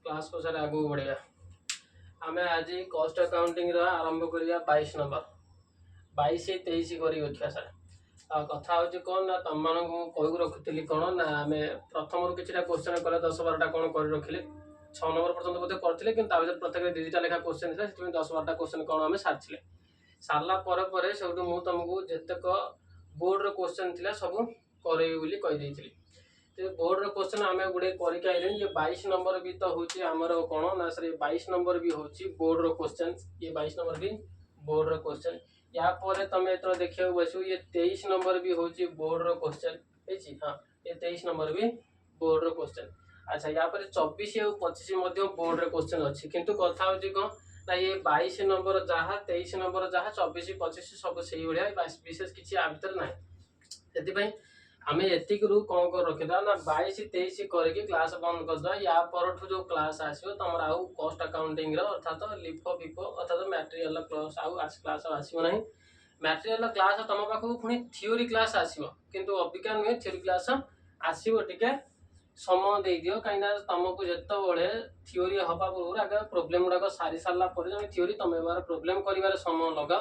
Class को सारे आगू बढ़िया आम आज कस्ट अकाउंटिंग आरंभ करिया 22 नंबर 22 23 करी रखिया सर कथा हूँ कौन ना तुम मान कही रखुली कौन ना आम प्रथम किसी क्वेश्चन कले 10-12टा कौन कर रखिले 6 नंबर पर्यटन बोधे करते कि प्रत्येक दुईटा लेखा क्वेश्चन था 10-12टा क्वेश्चन कौन आम सारी सारा से तुमको जितक बोर्ड क्वेश्चन थी सब करेदी बोर्ड क्वेश्चन आम गुड़े करके आइले ये 22 नंबर भी तो हूँ आमर कौन ना सर 22 नंबर भी हूँ बोर्ड क्वेश्चन ये 22 नंबर भी बोर्ड क्वेश्चन या तुम ये देखा बस ये 23 नंबर भी हूँ बोर्ड क्वेश्चन हाँ ये 23 नंबर भी बोर्ड क्वेश्चन अच्छा या 24 और 25 बोर्ड क्वेश्चन अच्छी किंतु कथा हूँ कौन ना ये 22 नंबर जहाँ 23 नंबर जहाँ 24-25 सब से भाया विशेष किसी आ भर ना से आम एतिक रू कौन कर रखीदा ना 22-23 करके क्लास बंद करदा या पर जो क्लास आसो तुम आउ कस्ट अकाउंटिंग अर्थात लिफो फिफो अर्थात मटेरियल क्लास क्लास आसो ना मटेरियल क्लास तुम पाखक पुणी थ्योरी क्लास आसो किंतु अबिका नुहे थ्योरी क्लास आसो टिके समय दे दियो कहीं तुमको जिते थ्योरी हवा पूर्व आगे प्रोब्लेम गुड़ाक सारी सारा थ्योरी तुम प्रोब्लेम कर समय लगा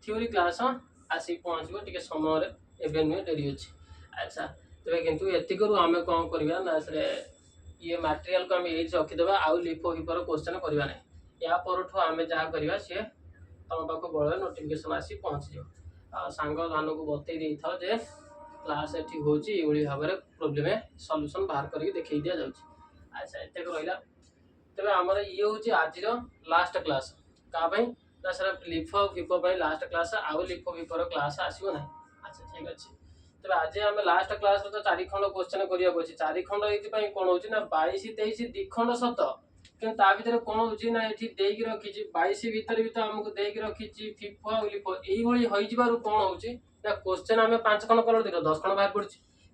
थ्योरी क्लास आसिक पहुँचो टे समय एवं नुहे डेरी अच्छे अच्छा तेरे किंतु एतिक आम कौन करवा ना से ये मटेरियल को आम ये रखीदे आउ लिफो हिपर क्वेश्चन करवा ना या पर आम जहाँ करवा सी तुम पाक बल नोटिफिकेशन आसी पहुँच जाओ सांग मान को बतई था जे क्लास एटी हूँ ये भाव में प्रोब्लेम सल्यूशन बाहर करके देखई दि जाऊँ अच्छा एतक रहा तेज आमर ये हूँ आज लास्ट क्लास क्या ना sir LIFO FIFO last class आउ लिफो फिफोर क्लास आसो ना अच्छा ठीक अच्छे तेज आज आम लास्ट क्लास तो 4 खंड क्वेश्चन करिया 4 खंड ये कौन हो 22-23 2 खंड सत कि भर कौन हो ना ये रखी 22 भितर भी तो आमको देकी रखी फिफो आ लिफो यही कौन हो क्वेश्चन आम 5 खंड कल देख 10 खंड बाहर पड़ी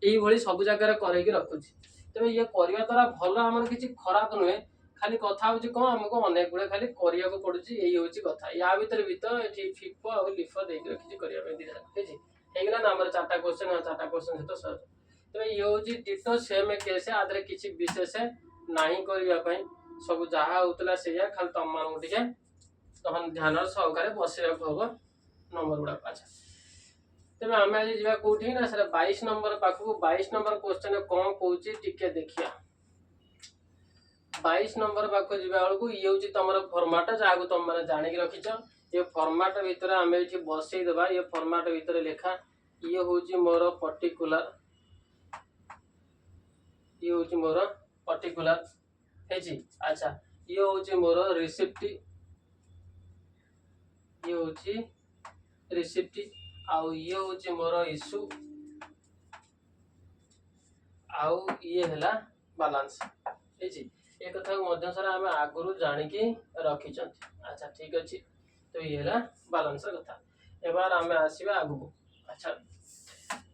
ये सब जगह कर रखुची तेज ये करने द्वारा भल आम किसी खराब नुहे खाली कथा हूँ कौन आमको अनेक गुड़े खाली करने को पड़ू यही हूँ कथा या भर भी तो ये फिफो आ लिफो देकी रखी करने ହେଇଗଲା ନା ଆମର 4ଟା क्वेश्चन 4ଟା क्वेश्चन ସହିତ ସହଜ ତେବେ ଇଏ ହେଉଛି ଡିଟୋ ସେମ୍ କେସ୍ ଆଦରେ କିଛି ବିଶେଷ ନାହିଁ କରିବା ପାଇଁ ସବୁ ଯାହା ହଉଥିଲା ସେଇଆ ଖାଲି ତମମାନଙ୍କୁ ଟିକେ ତମ ଧ୍ୟାନର ସହକାରେ ବସିବାକୁ ହବ ନମ୍ବର ଗୁଡା ଆଚ୍ଛା ତେବେ ଆମେ ଆଜି ଯିବା କୋଉଠି ନା ସେଟା 22 नंबर ପାଖକୁ 22 नंबर क्वेश्चन କଣ କହୁଛି ଟିକେ ଦେଖିଆ 22 नंबर पाखକୁ ଯିବା ବେଳକୁ ଇଏ ହେଉଛି ତମର ଫର୍ମାଟ ଯାହାକୁ ତମ ମାନେ ଜାଣିକି ରଖିଛ ये फॉर्मेट भितर आम ये बसई देवा ये फॉर्मेट भितर लेखा ये हूँ मोर पर्टिकुलर ये हूँ मोर पर्टिकुलर है अच्छा ये हूँ मोर रिसिप्ट ये हूँ रिसिप्ट आउ ये हूँ मोर इश्यू आउ ये है बालांस है ये कथा मध्य सारा आम आगुरी जानिकी रखी अच्छा ठीक अच्छे तो ये है बालांस कथा एबार आम आसवा आगु अच्छा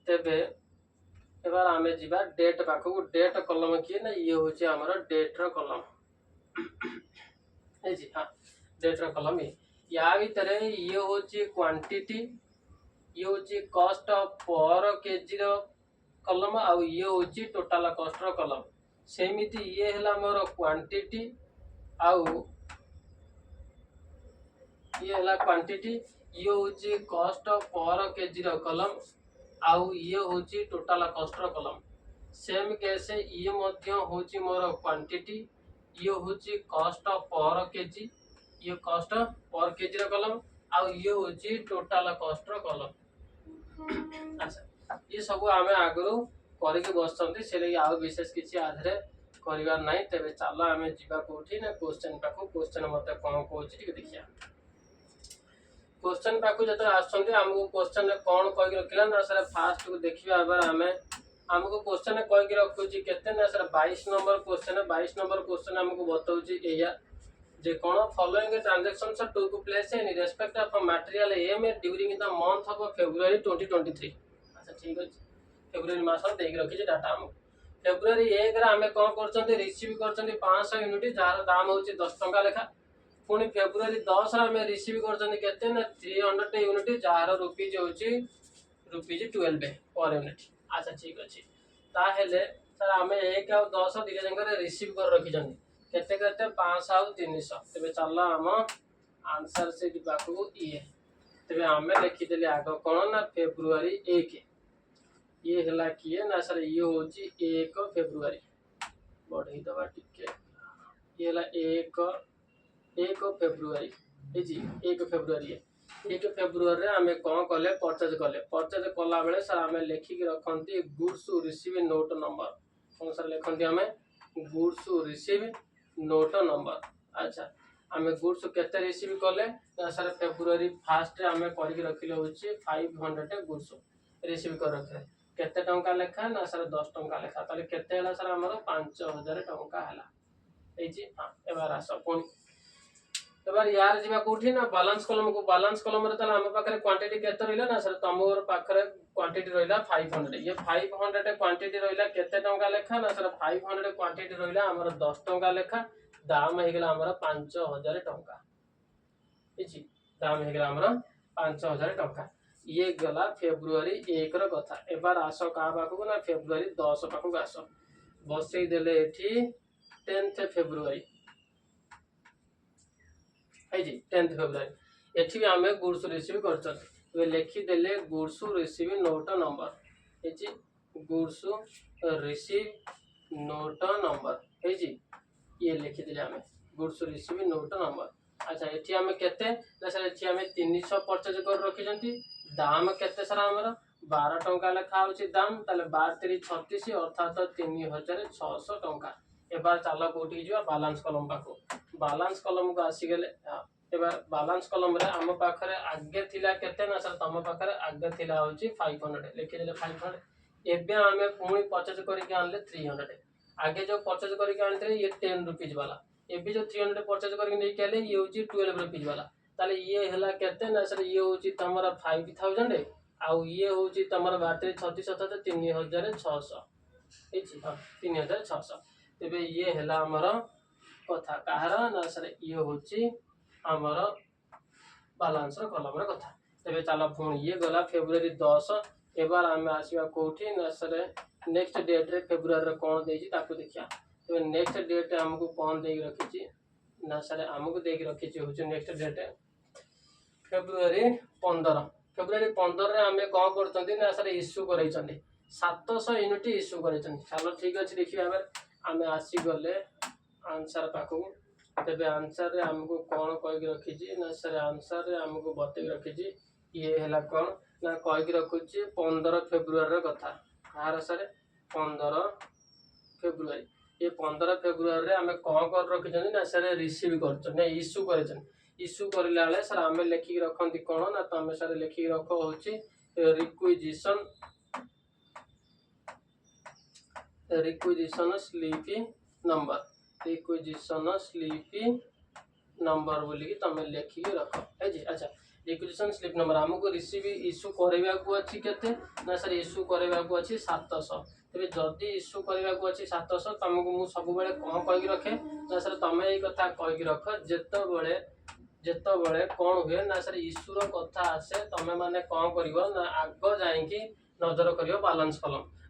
तेबे एबार आम जा डेट पाखक डेट कलम किए ना ये हूँ आमर डेट कलम है हाँ डेट कलम या भितर ये हूँ क्वांटिटी ये हूँ कस्ट पर केजी कलम आउ ये हूँ टोटाल कस्ट कलम सेमिति ये है मोर क्वांटिटी आउ ये है क्वांटिटी ये हूँ कस्ट पर केजी कलम आउ ये हूँ टोटाल कस्ट कलम सेम केस ये हूँ मोर क्वांटिटी ये हूँ कस्ट पर केजी ये कस्ट पर केजी कलम आउ ये हूँ टोटाल कस्ट कलम अच्छा ये सब आम आगु करके बसते से आउ विशेष किसी आधे करार ना तेज चल आम जा कौटी ना क्वेश्चन पाख क्वेश्चन मत कौन कहे देखिए क्वेश्चन पाखु जो आमको क्वेश्चन कौन कहीकि रखिला ना सर फास्ट को देखिए आम आमको क्वेश्चन कहीकि रखुची केते ना सर 22 नंबर क्वेश्चन आमको बताऊँ या जे कौन following transactions took place in respect of material M during the month of February 2023 अच्छा ठीक अच्छे फेब्रुअरी मास देख रखी डाटा आम फेब्रुअरी 1 आम कौन कर रिसीव कर 500 यूनिट जार दाम हूँ 10 टंका लेखा पुणी फेब्रुअरी 10 आम रिसीव कर 300 यूनिट जार रुपीज हूँ रुपीज 12 पर यूनिट अच्छा ठीक अच्छे ताहेले सर आम 1 और 10 2 जगह रिसीव कर रखी केते केते 500 आउ 300 तेबे चल आम आंसर सीट पाखु ये तेबे आमे लिखिदेले आग कोन ना फेब्रुआरी 1 ये हला किए ना सर ये होची 1 फेब्रुआरी बढ़ई दबा टिके ये हला 1 फेब्रुआरी ए जी 1 फेब्रुआरी 1 फेब्रुआरी आमे कौन कले परचेज कला बेले सर आमे लिखिक रखती गुड्स रिसीव नोट नंबर कौन सर लिखती आमे गुड्स रिसीव नोट नंबर अच्छा आमे गुड्स केते रिसीव कले सर फेब्रुआरी 1 आमे करके रखिले होची 500 गुड्स रिसीव कर रखे केते टंका लेखा ना सर 10 टंका लेखा ताले केते हला सर हमर 5000 टंका हला ए जी हां एबार आस पुनी एबार यार जीवा कोठी ना बैलेंस कॉलम रे ताला हम पाखरे क्वांटिटी केते रहिला ना सर तमोर पाखरे क्वांटिटी रहिला 500 ये 500 क्वांटिटी रहिला केते टंका लेखा ना सर 500 क्वांटिटी रहिला हमर 10 टंका लेखा दाम हे गेला हमर 5000 टंका ए जी दाम हे गेला हमर 5000 टंका ये गला फेब्रुआरी 1 रो कथा एबार आसो का पाखु ना फेब्रुआरी 10 पाखु आसो बसई देले एठी 10th फेब्रुआरी है जी 10th फेब्रुआरी एठी आमे गुड्स रिसीव करछन वे लिखि देले गुड्स रिसीव नोट नंबर है जी गुड्स रिसीव नोट नंबर है जी ये लिखि देले आमे गुड्स रिसीव नोट नंबर अच्छा एठी आमे केते ना सर एठी आमे 300 परचेज कर रखि जंती दाम केते सर हमर 12 टंका लेखा होची दाम ताले 12 3 36 अर्थात 3600 टंका एबार चाल कोठी जिवा बैलेंस कॉलम पाको बैलेंस कॉलम को आसी गेले एबार बैलेंस कॉलम रे हम पाखरे आगे थिला केते ना सर तम पाखरे आगे थिला होची 500 लिखि देले 500 एबे हमें पुणी परचेज करके आनले 300 आगे जो परचेज करके आनते ये 10 रुपीस वाला एबे जो 300 परचेज करके नै केले ये होची 12 रुपीस वाला ताले ये हला केते ना सर ये होची तमरा 5000 आउ ये होची तमरा बैटरी 36 अर्थात 3600 एची हां 3600 तेबे ये हला हमर कथा काहर ना सर ये होची हमर बैलेंस रो कॉलम रो कथा तेबे चला फोन ये गला फेब्रुआरी 10 एबार आमे आसीबा कोठी ना सर नेक्स्ट डेट रे फेब्रुआरी रे कोन देजी ताकू देखिया तो नेक्स्ट डेट हमको कोन देई रखिची ना सर हमको देई रखिची होची नेक्स्ट डेट फेब्रुआरी 15 रे हमें कोन करतंती ना सर इश्यू करैचंदी 700 यूनिट इश्यू करैचंदी चलो ठीक अछि देखिबा एबार आमे आसी गले आंसर पाखु तेबे आंसर रे हमको कोन कहि रखिची ना सर आंसर रे हमको बतई रखिची ये हला कोन ना कहि रखुची 15 फेब्रुआरी रो कथा आर सर 15 फेब्रुआरी ये 15 फेब्रुआरी रे हमें कोन कर रखिचंदी ना सर रिसीव करछ ना इश्यू करछन इश्यू करला ले सर हमें लिखि रखंती कोन ना तमे सर लिखि रखो होची रिक्विजिशन स्लिपी नंबर बोली कि तमे लिखि रखो है जी अच्छा रिक्विजिशन स्लिप नंबर हमको रिसीव इश्यू करबा को अछि केते ना सर इश्यू करबा को अछि 700 तबे जदी इश्यू करबा को अछि 700 तमको मु सब बेले कोन कहि रखे ना सर तमे ए कथा कहि रख जेतो बेले कोन हुए ना सर इश्यू रो कथा आसे तमे माने कोन करिवो ना आगो जाई कि नजर करियो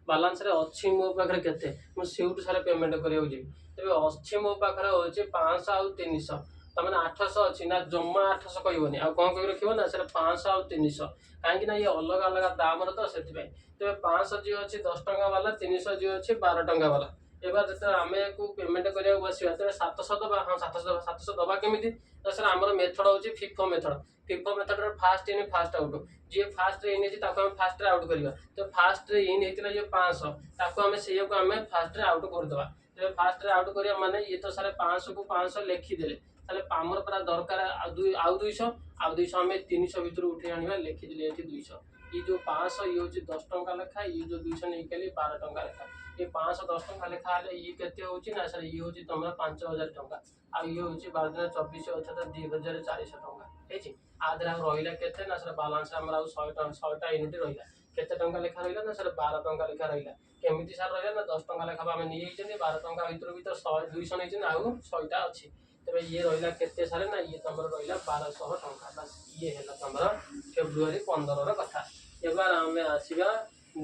बैलेंस रे अछि मो पाखरे केते मु सेउट सारे पेमेंट करियो जी तबे अछि मो पाखरे होचे 500 आ 300 तमने 800 अछि ना जम्मा 800 कहिवनी आ कोन कहि रखियो ना सर 500 आ 300 काहे कि ना ये अलग अलग दाम रो तो सेति भाई तबे 500 जी अछि 10 टका वाला 300 जी अछि 12 टका वाला एबार जते आमे को पेमेंट करिया बसिया तबे 700 दबा हां 700 दबा केमिति तो सर हमर मेथड होची फिफो मेथड रे fast in first out J fast रे इन अछि ताको हम फास्ट रे आउट करिवा तो फास्ट रे इन हेतिला जे 500 ताको हम सेय को हम फास्ट रे आउट कर देबा तबे फास्ट रे आउट करिया माने ये तो सर 500 को 500 लिखि देले ताले हमर पूरा दरकार आ 200 हम 300 भीतर उठे आनिबा लिखि देले एठी 200 ये जो 500 ये होची 10 टका लेखा ये जो 200 नै केली 12 टका लेखा ये 500 10 टका लेखा आले ये केते होची ना सर ये होची तमरा 5000 टका आ ये होची 12 24 अर्थात 2400 टका हेची आदरा रहिला केते ना सर बैलेंस हमरा 100 टा यूनिट रहिला केते टका लेखा रहिला ना सर 12 टका लेखा रहिला केमिति सर रहिला ना 10 टका लेखा हम नै हिचनी 12 टका भीतर 100 200 नै हिचनी आ 100 टा अछि तबे ये रहिला केते सारे ना ये तमरा रहिला 1200 टका बस ये हैला तमरा फेब्रुआरी 15 रो कथा एबार हमें आसीबा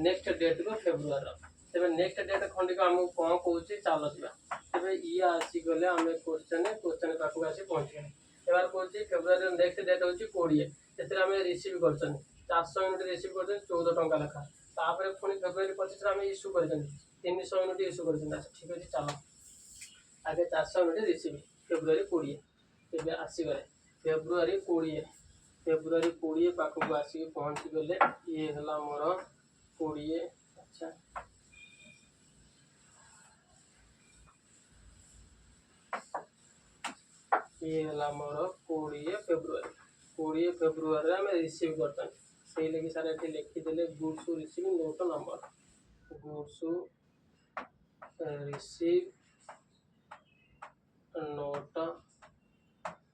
नेक्स्ट डेट को फेब्रुआरी तेरे नेक्स्ट डेट खंडिक आमको कौन कौन चल जा तेरे ये आसीगले आम क्वेश्चन पाखक आसी पहुँचे एबार कौन फेब्रुआरी नेक्स्ट डेट हूँ 20 से आम रिसीव कर 400 यूनिट रिसीव कर 14 टंका लेखा तापर पुणी फेब्रुआरी 25 आम इश्यू कर 300 यूनिट इश्यू कर ठीक अच्छे चल आगे 400 यूनिट रिसीव फेब्रुआरी 20 तेज आसीगले फेब्रुआरी 20 पाखक आसिक पहुँची गले ये है मोर 20 अच्छा ये है मोर 20 फेब्रुआरी आम रिसीव कर से लगी सारे ये लिखिदे goods receive note number goods receive note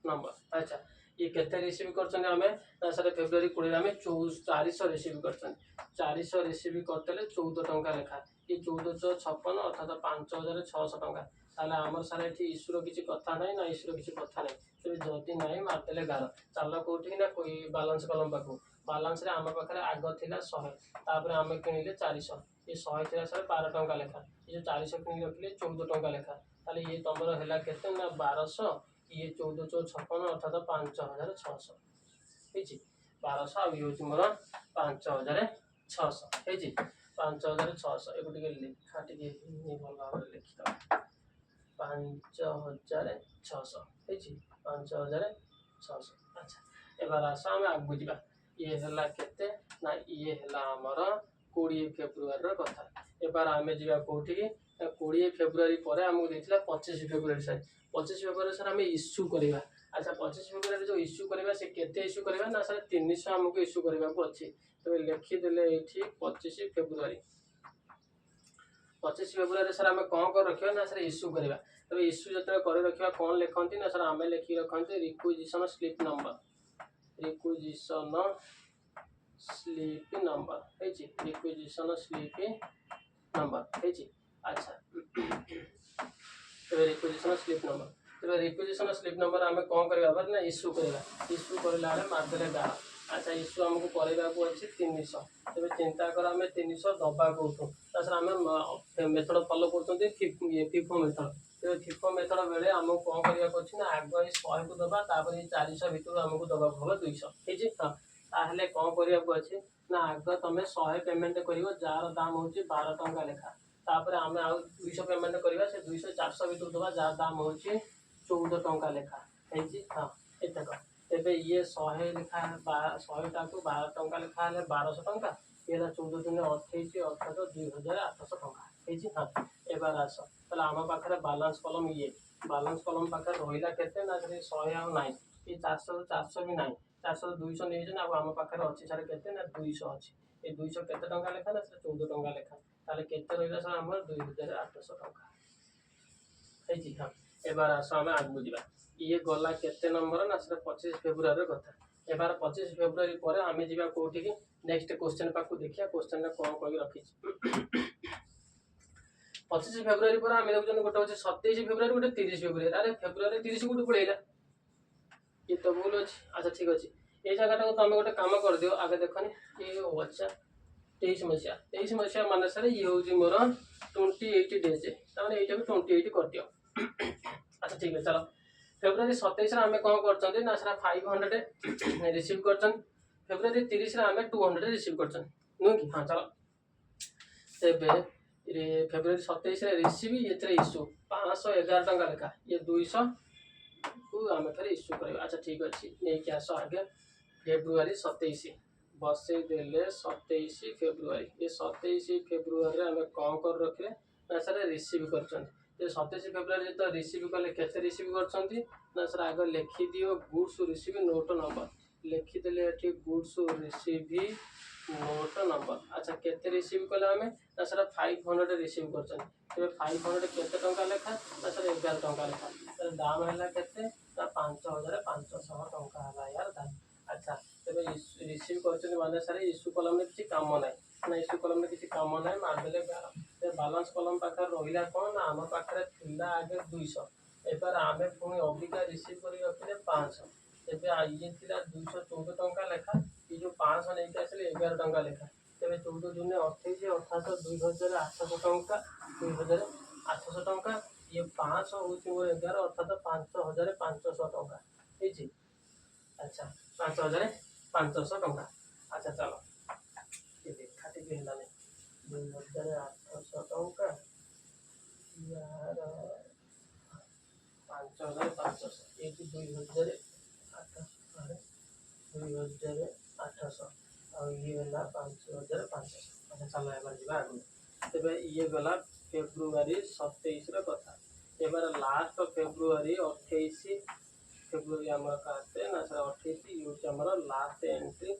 number अच्छा ये केते रिसीव करछन हमें सर फेब्रुआरी 20 आम 400 रिसीव करछन 400 रिसीव करते 14 टंका लेखा ये 1456 अर्थात 5600 टंका ताले आमर सारे ये इश्यूर किसी कथा ना ना इश्यूर किसी कथा ना तेज जदि ना मारदेले गार चल कौटी ना कोई बालांस कलम पाक बालांस आम पाखे आग थी 100 आम किणिले 400 ये 100 थी सर 12 टंका लेखा ये जो 400 किणी रखिले 14 टंका लेखा ताले ये तुम है के 1200 ये 1456 अर्थात 5600 है 1200 आ ये मोर 5600 है 5600 एक लिखा टे भल भाव लिखिद 5600 है 5600 अच्छा एबार आस आम आगू जा ये है केते ना ये है आमर 20 फेब्रुआरी कथा एबार आम जा कौटी 20 फेब्रुआरी पर आमको देता 25 फेब्रुआरी सर 25 फेब्रुआरी सर आम इश्यू करवा अच्छा 25 फेब्रुआरी जो इश्यू करवा से केते इश्यू करवा ना सर 300 आमको इश्यू करने अच्छी तो लिखिदे ये 25 फेब्रुआरी 25 फेब्रुआरी सर आम कौन कर रखा ना सर इश्यू करवा तब इश्यू जो कर रखा कौन लिखती ना सर आम लिखिक रखते requisition slip number requisition slip number है रिक्विजिशन स्लिप नंबर है अच्छा तब रिक्विजिशन स्लिप नंबर तब रिक्विजिशन स्लिप नंबर आम कौन कर ना इश्यू करवा इश्यू करला मारदेले गार अच्छा इश्यू आमको करवाक अच्छी 300 तेज चिंता कर आम 300 दबा कौटू सर आम मेथड फॉलो कर फिफो मेथड तेज फिफो मेथड बेले आमको कौन करवाक अच्छी ना आग ये 100 को दबा 400 भितर आमको दबा हम 200 है हाँ कौन करवाक अच्छी ना आग तुम 100 पेमेंट कर जार दाम हूँ 12 टंका लेखा तापर आम आउ 200 पेमेंट करवा से 200 400 भितर दबा जार दाम हूँ 14 टंका लेखा है हाँ एतक तेज ये 100 लेखा 100 टा 12 टंका लेखा 1200 टंका ये 14 दिन 28 अर्थात 2800 टंका है हाँ एबार आस तो आम पाखे बालांस कलम ये बालांस कलम पाखे रहा के 100 ना ये 400 भी ना 400 200 नहीं आम पाखे अच्छी सारे के 200 अच्छी ये 200 के टंका लेखा ना 14 टंका लेखा ताले केते रहा सर आम 2800 टंका है हाँ एबार आस आम आगू जा ये गला केते नंबर ना सर 25 फेब्रुआरी कथा एबार 25 फेब्रुआरी पर आम जा कौटी नेक्स्ट क्वेश्चन पाक देखिए क्वेश्चन कौन कह रखी 25 फेब्रुआरी पर आम देखते गोटे हूँ 27 फेब्रुआरी गोटे 30 फेब्रुआरी अरे फेब्रुआरी 30 गोटे पड़ेगा ये तो भूल अच्छे अच्छा ठीक अच्छे ये जगह तुम गोटे कम कर दियो आगे देखनी ये अच्छा 23 मसीहा मान सर ये हूँ मोर 28 डेज तमें ये 28 कर दियो अच्छा ठीक है चलो फेब्रुआरी 27 आम कौन कर ना सर 500 रिसीव कर फेब्रुआरी 30 आम 200 रिसीव कर नुह कि हाँ चलो तेज फेब्रुआरी 27 रिसीव ये इश्यू 511 टंका लेखा ये 200 को आम थे इश्यू कर अच्छा ठीक अच्छे नहीं आस आगे फेब्रुआरी 27 बसई देले 27 फेब्रुआरी ये 27 फेब्रुआरी आम कौन कर रखिले ना सर रिसीव कर 27 फेब्रुआरी तो रिसीव कले के रिसीव कर ना सर आगे लिखि दियो गुड्स रिसीव नोट नंबर लिखिदे ये गुड्स रिसीव नोट नंबर अच्छा केते रिसीव कले आम ना सर 500 रिसीव कर 500 केते टंका लेखा ना सर 11 टंका लेखा तो दाम है केते 5500 टंका है यार दाम अच्छा तेज रिसीव कर माने सर इश्यू कलम में किसी काम ना ना इश्यू कलम में किसी काम ना मारदेले गार बालांस कलम पाखे रहा कौन ना आम पाखे था आगे 200 एबार आम पुणी अबिका रिसीव कर रखिले 500 तेज ये 214 टंका लेखा ये जो 500 नहीं आसिले 11 टंका लेखा तेज तेरे 14 दूने 28 अर्थात 2800 टंका 2800 टंका ये 500 हूँ 11 अर्थात 5500 टंका ठीक। अच्छा 5500 टंका। अच्छा चलो ये देखा टी है 2800 टंका यार 5500 ये 2800 और ये है 5500। अच्छा चलो एबार जी आगे तेरे ये गला फेब्रुआरी 27 कथा एबार लास्ट फेब्रुआरी 28 फेब्रुआरी आमर काटे ना सर 28 ये आमर लास्ट एंट्री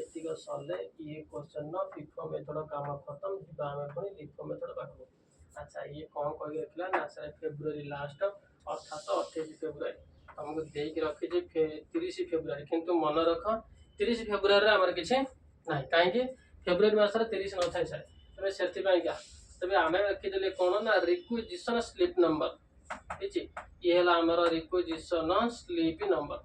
एतिक सले ये क्वेश्चन FIFO मेथड काम खत्म जीवा आम पुणी LIFO मेथड पाखु। अच्छा ये कौन कही रखला ना सर फेब्रुआरी लास्ट अर्थात 28 फेब्रुआरी तुमको देख रखी 30 फेब्रुआरी किंतु मन रख 30 फेब्रुआरी आमर किसी ना कहीं फेब्रुआरी मसर 30 न था सर तेज से तेज आम रखीदे कौन ना रिक्विजिशन स्लिप नंबर ठीक ये है आमर रिक्विजिशन स्लिप नंबर।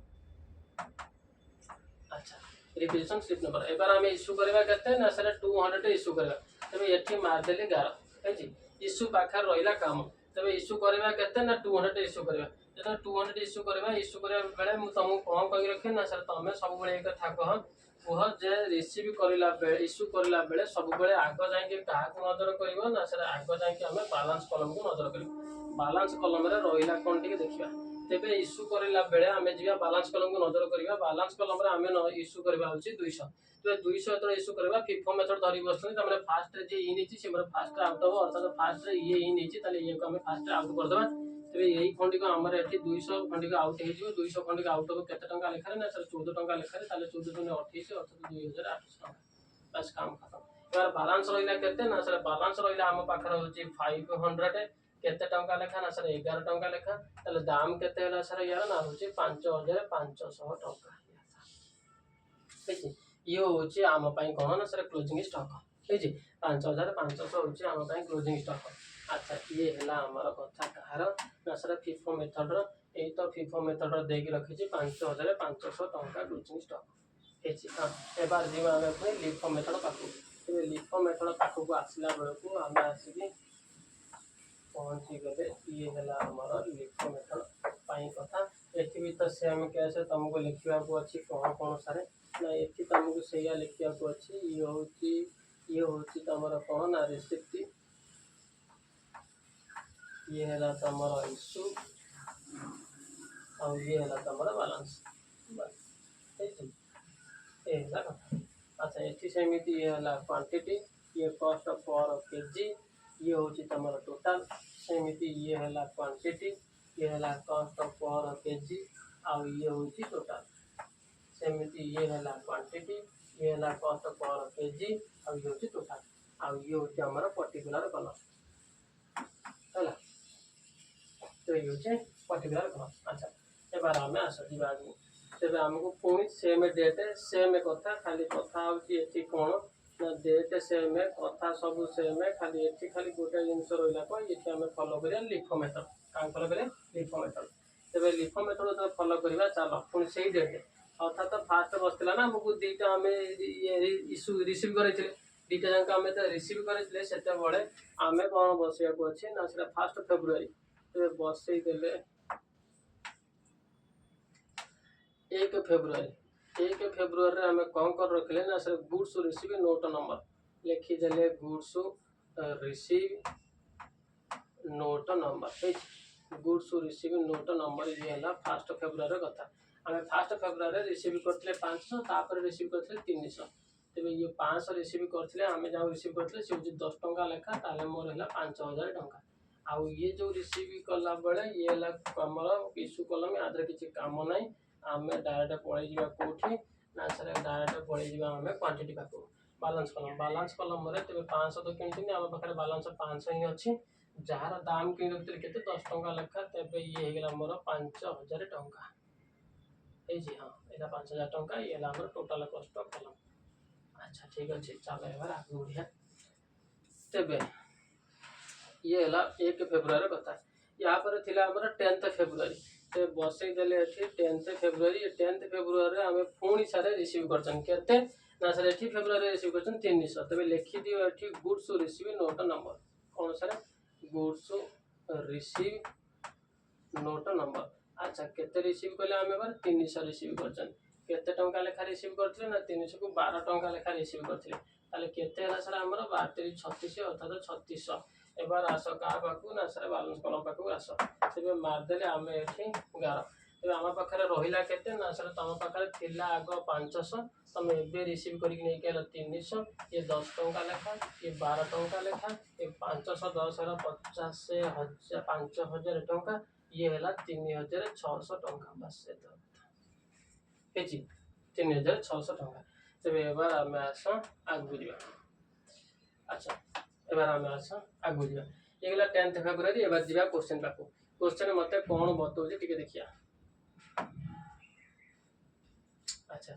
अच्छा रिक्विजिशन स्लिप नंबर एबार आम इश्यू करवा के ना सर 200 इश्यू करवा तेज ये मारदेली 11 ठीक इश्यू पाखे रहा कम तेज इश्यू करवा के ना 200 इश्यू करवा जो 200 इश्यू करवा बेले तुमको कौन कही रखे ना सर तुम सब एक कथा कह कह जे रिसीव करला बेले इश्यू करला बेले सब बेले आग जाके क्या नजर कर ना सर आग जाके आम बालांस कलम को नजर कर बालांस कलम रहा कौन टी देखा तेरे इश्यू करला बेले आम जा बालांस कलम को नजर करवा बालांस कलम आम इश्यू करवा 200 तो 200 जो इश्यू करवा FIFO मेथड धरी बस फास्ट जे इन फास्ट आउट हम अर्थात फास्ट ये इन ये आम फास्ट आउट करदे तेरे यही खंडी को आमर ये 200 खंडी को आउट हो 200 खंडी को आउट हम केते टंका लेखार ना सर 14 टंका लेखार 14 दूने 28 अर्थात 2800 टंका बस काम खत्म। यार बालांस रहा केते ना सर बालांस रहा आम पाखे होची 500 केते टंका लेखा ना सर 11 टंका लेखा ताले दाम केते हला सर यार ना होची 5500 टंका ठीक ये होची आम पई कोन ना सर क्लोजिंग स्टॉक ठीक 5500 होची आम पई क्लोजिंग स्टॉक। अच्छा ये है आमर कथा कहार ना सर FIFO मेथड यही तो FIFO मेथड देख रखी 5500 टंका क्लोजिंग स्टॉक ठीक हाँ एबार जी आम पुणी LIFO मेथड पाखु तेज LIFO मेथड पाखक आसला बेलू आम आसिक पहुँची गले ये है आमर LIFO मेथड पाई कथा एटी भी तो सेम केस तुमको लिखा अच्छी कौन कौन सारे ना ये तुमको से लिखा अच्छी ये हूँ तुम कौन ना रिसिप्ट ये है तुम इश्यू और ये है तुम बालांस बस ठीक है कथा। अच्छा ये सेमती ये है क्वांटिटी ये कॉस्ट पर केजी ये हूँ तुम टोटाल सेमती ये है क्वांटिटी ये है कॉस्ट पर केजी आउ ये हूँ टोटाल सेमती ये है क्वांटिटी ये है कॉस्ट पर केजी आउ ये हूँ टोटाल आउ ये हूँ आमर पर्टिकुलर कलम है तो ये हूँ पर्टिकुलर कलम। अच्छा एबार आम आस तेज आमको पुणी सेम डेट सेम कथा खाली कथा होती कौन ना डेट सेम कथा सब सेम खाली ये खाली गोटे जिन रहा कौन ये आम फॉलो करिया LIFO मेथड क्या फॉलो करिया LIFO मेथड तेज LIFO मेथड जो फॉलो करवा चलो पुणी से डेट अर्थात फास्ट बसला ना आमको दुईटा आम इश्यू रिसीव कर दुईटा जाक आम रिसीव करते से आम कौन बसवाक अच्छे ना से फास्ट फेब्रुआरी तेज बसईदे 1 फेब्रुआरी आम कौन कर रखिले ना sir goods receive note number लिखीदे गुड्स रिसीव नोट नंबर ठीक गुड्स रिसीव नोट नंबर ये है फास्ट फेब्रुआरी कथा आम फास्ट फेब्रुआरी रिसीव करते 500 तापर रिसीव करते 300 तेज ये 500 रिसीव करते आम जहाँ रिसीव करते सी हूँ 10 टंका लेखा ताले मोर है 5000 टंका आउ ये जो रिसीव कला बेले ये आमर इश्यू कलम आदि किसी काम ना आम डायरेक्ट पलि जा कौटी ना सर डायरेक्ट पलि जा आम क्वांटिटी पाक बालांस कलम तेज 500 तो किनी आम पाखे बालांस 500 ही अच्छी जार दाम कि रखी के 10 टंका लेखा तेज ये मोर 5000 टंका हाँ यहाँ 5000 टंका ये आम टोटाल कस्ट कलम। अच्छा ठीक अच्छे चलो यार आगे बढ़िया तेज ये है 1 फेब्रुआरी कथा यहाँ पर थी आम 10 फेब्रुआरी ते बसईदे 10 फेब्रुआरी 10 फेब्रुआरी आम पुणी सारे रिसीव कर ना सर ये फेब्रुआरी रिसीव कर 300 तेज लिखिद ये गुड्स रिसीव नोट नंबर कौन sir goods receive note number. अच्छा केते रिसीव कले आम बार 300 रिसीव करते टंका लेखा रिसीव करते ना 300 को 12 टंका लेखा रिसीव करते केते सर आम 12 36 अर्थात 3600 एबार आस क्या पाखु ना सर बालांस कलम पाखु आस तेज मारदे आम ये 11 तेज आम पाखे रहा के ना सर तुम पाखे थिला आग 500 तुम ए रिसीव करके 300 ये 10 टंका लेखा ये 12 टंका लेखा ये 510 है 50,000 5,000 टंका ये है 3,600 टंका बस 3,600 टंका तेज एबार आम आस आगू जा। अच्छा एबार आम आस आगू जा ये गला 10 फेब्रुआरी एबार जा क्वेश्चन पाखु क्वेश्चन मत कौन बताऊँ टे देखिए। अच्छा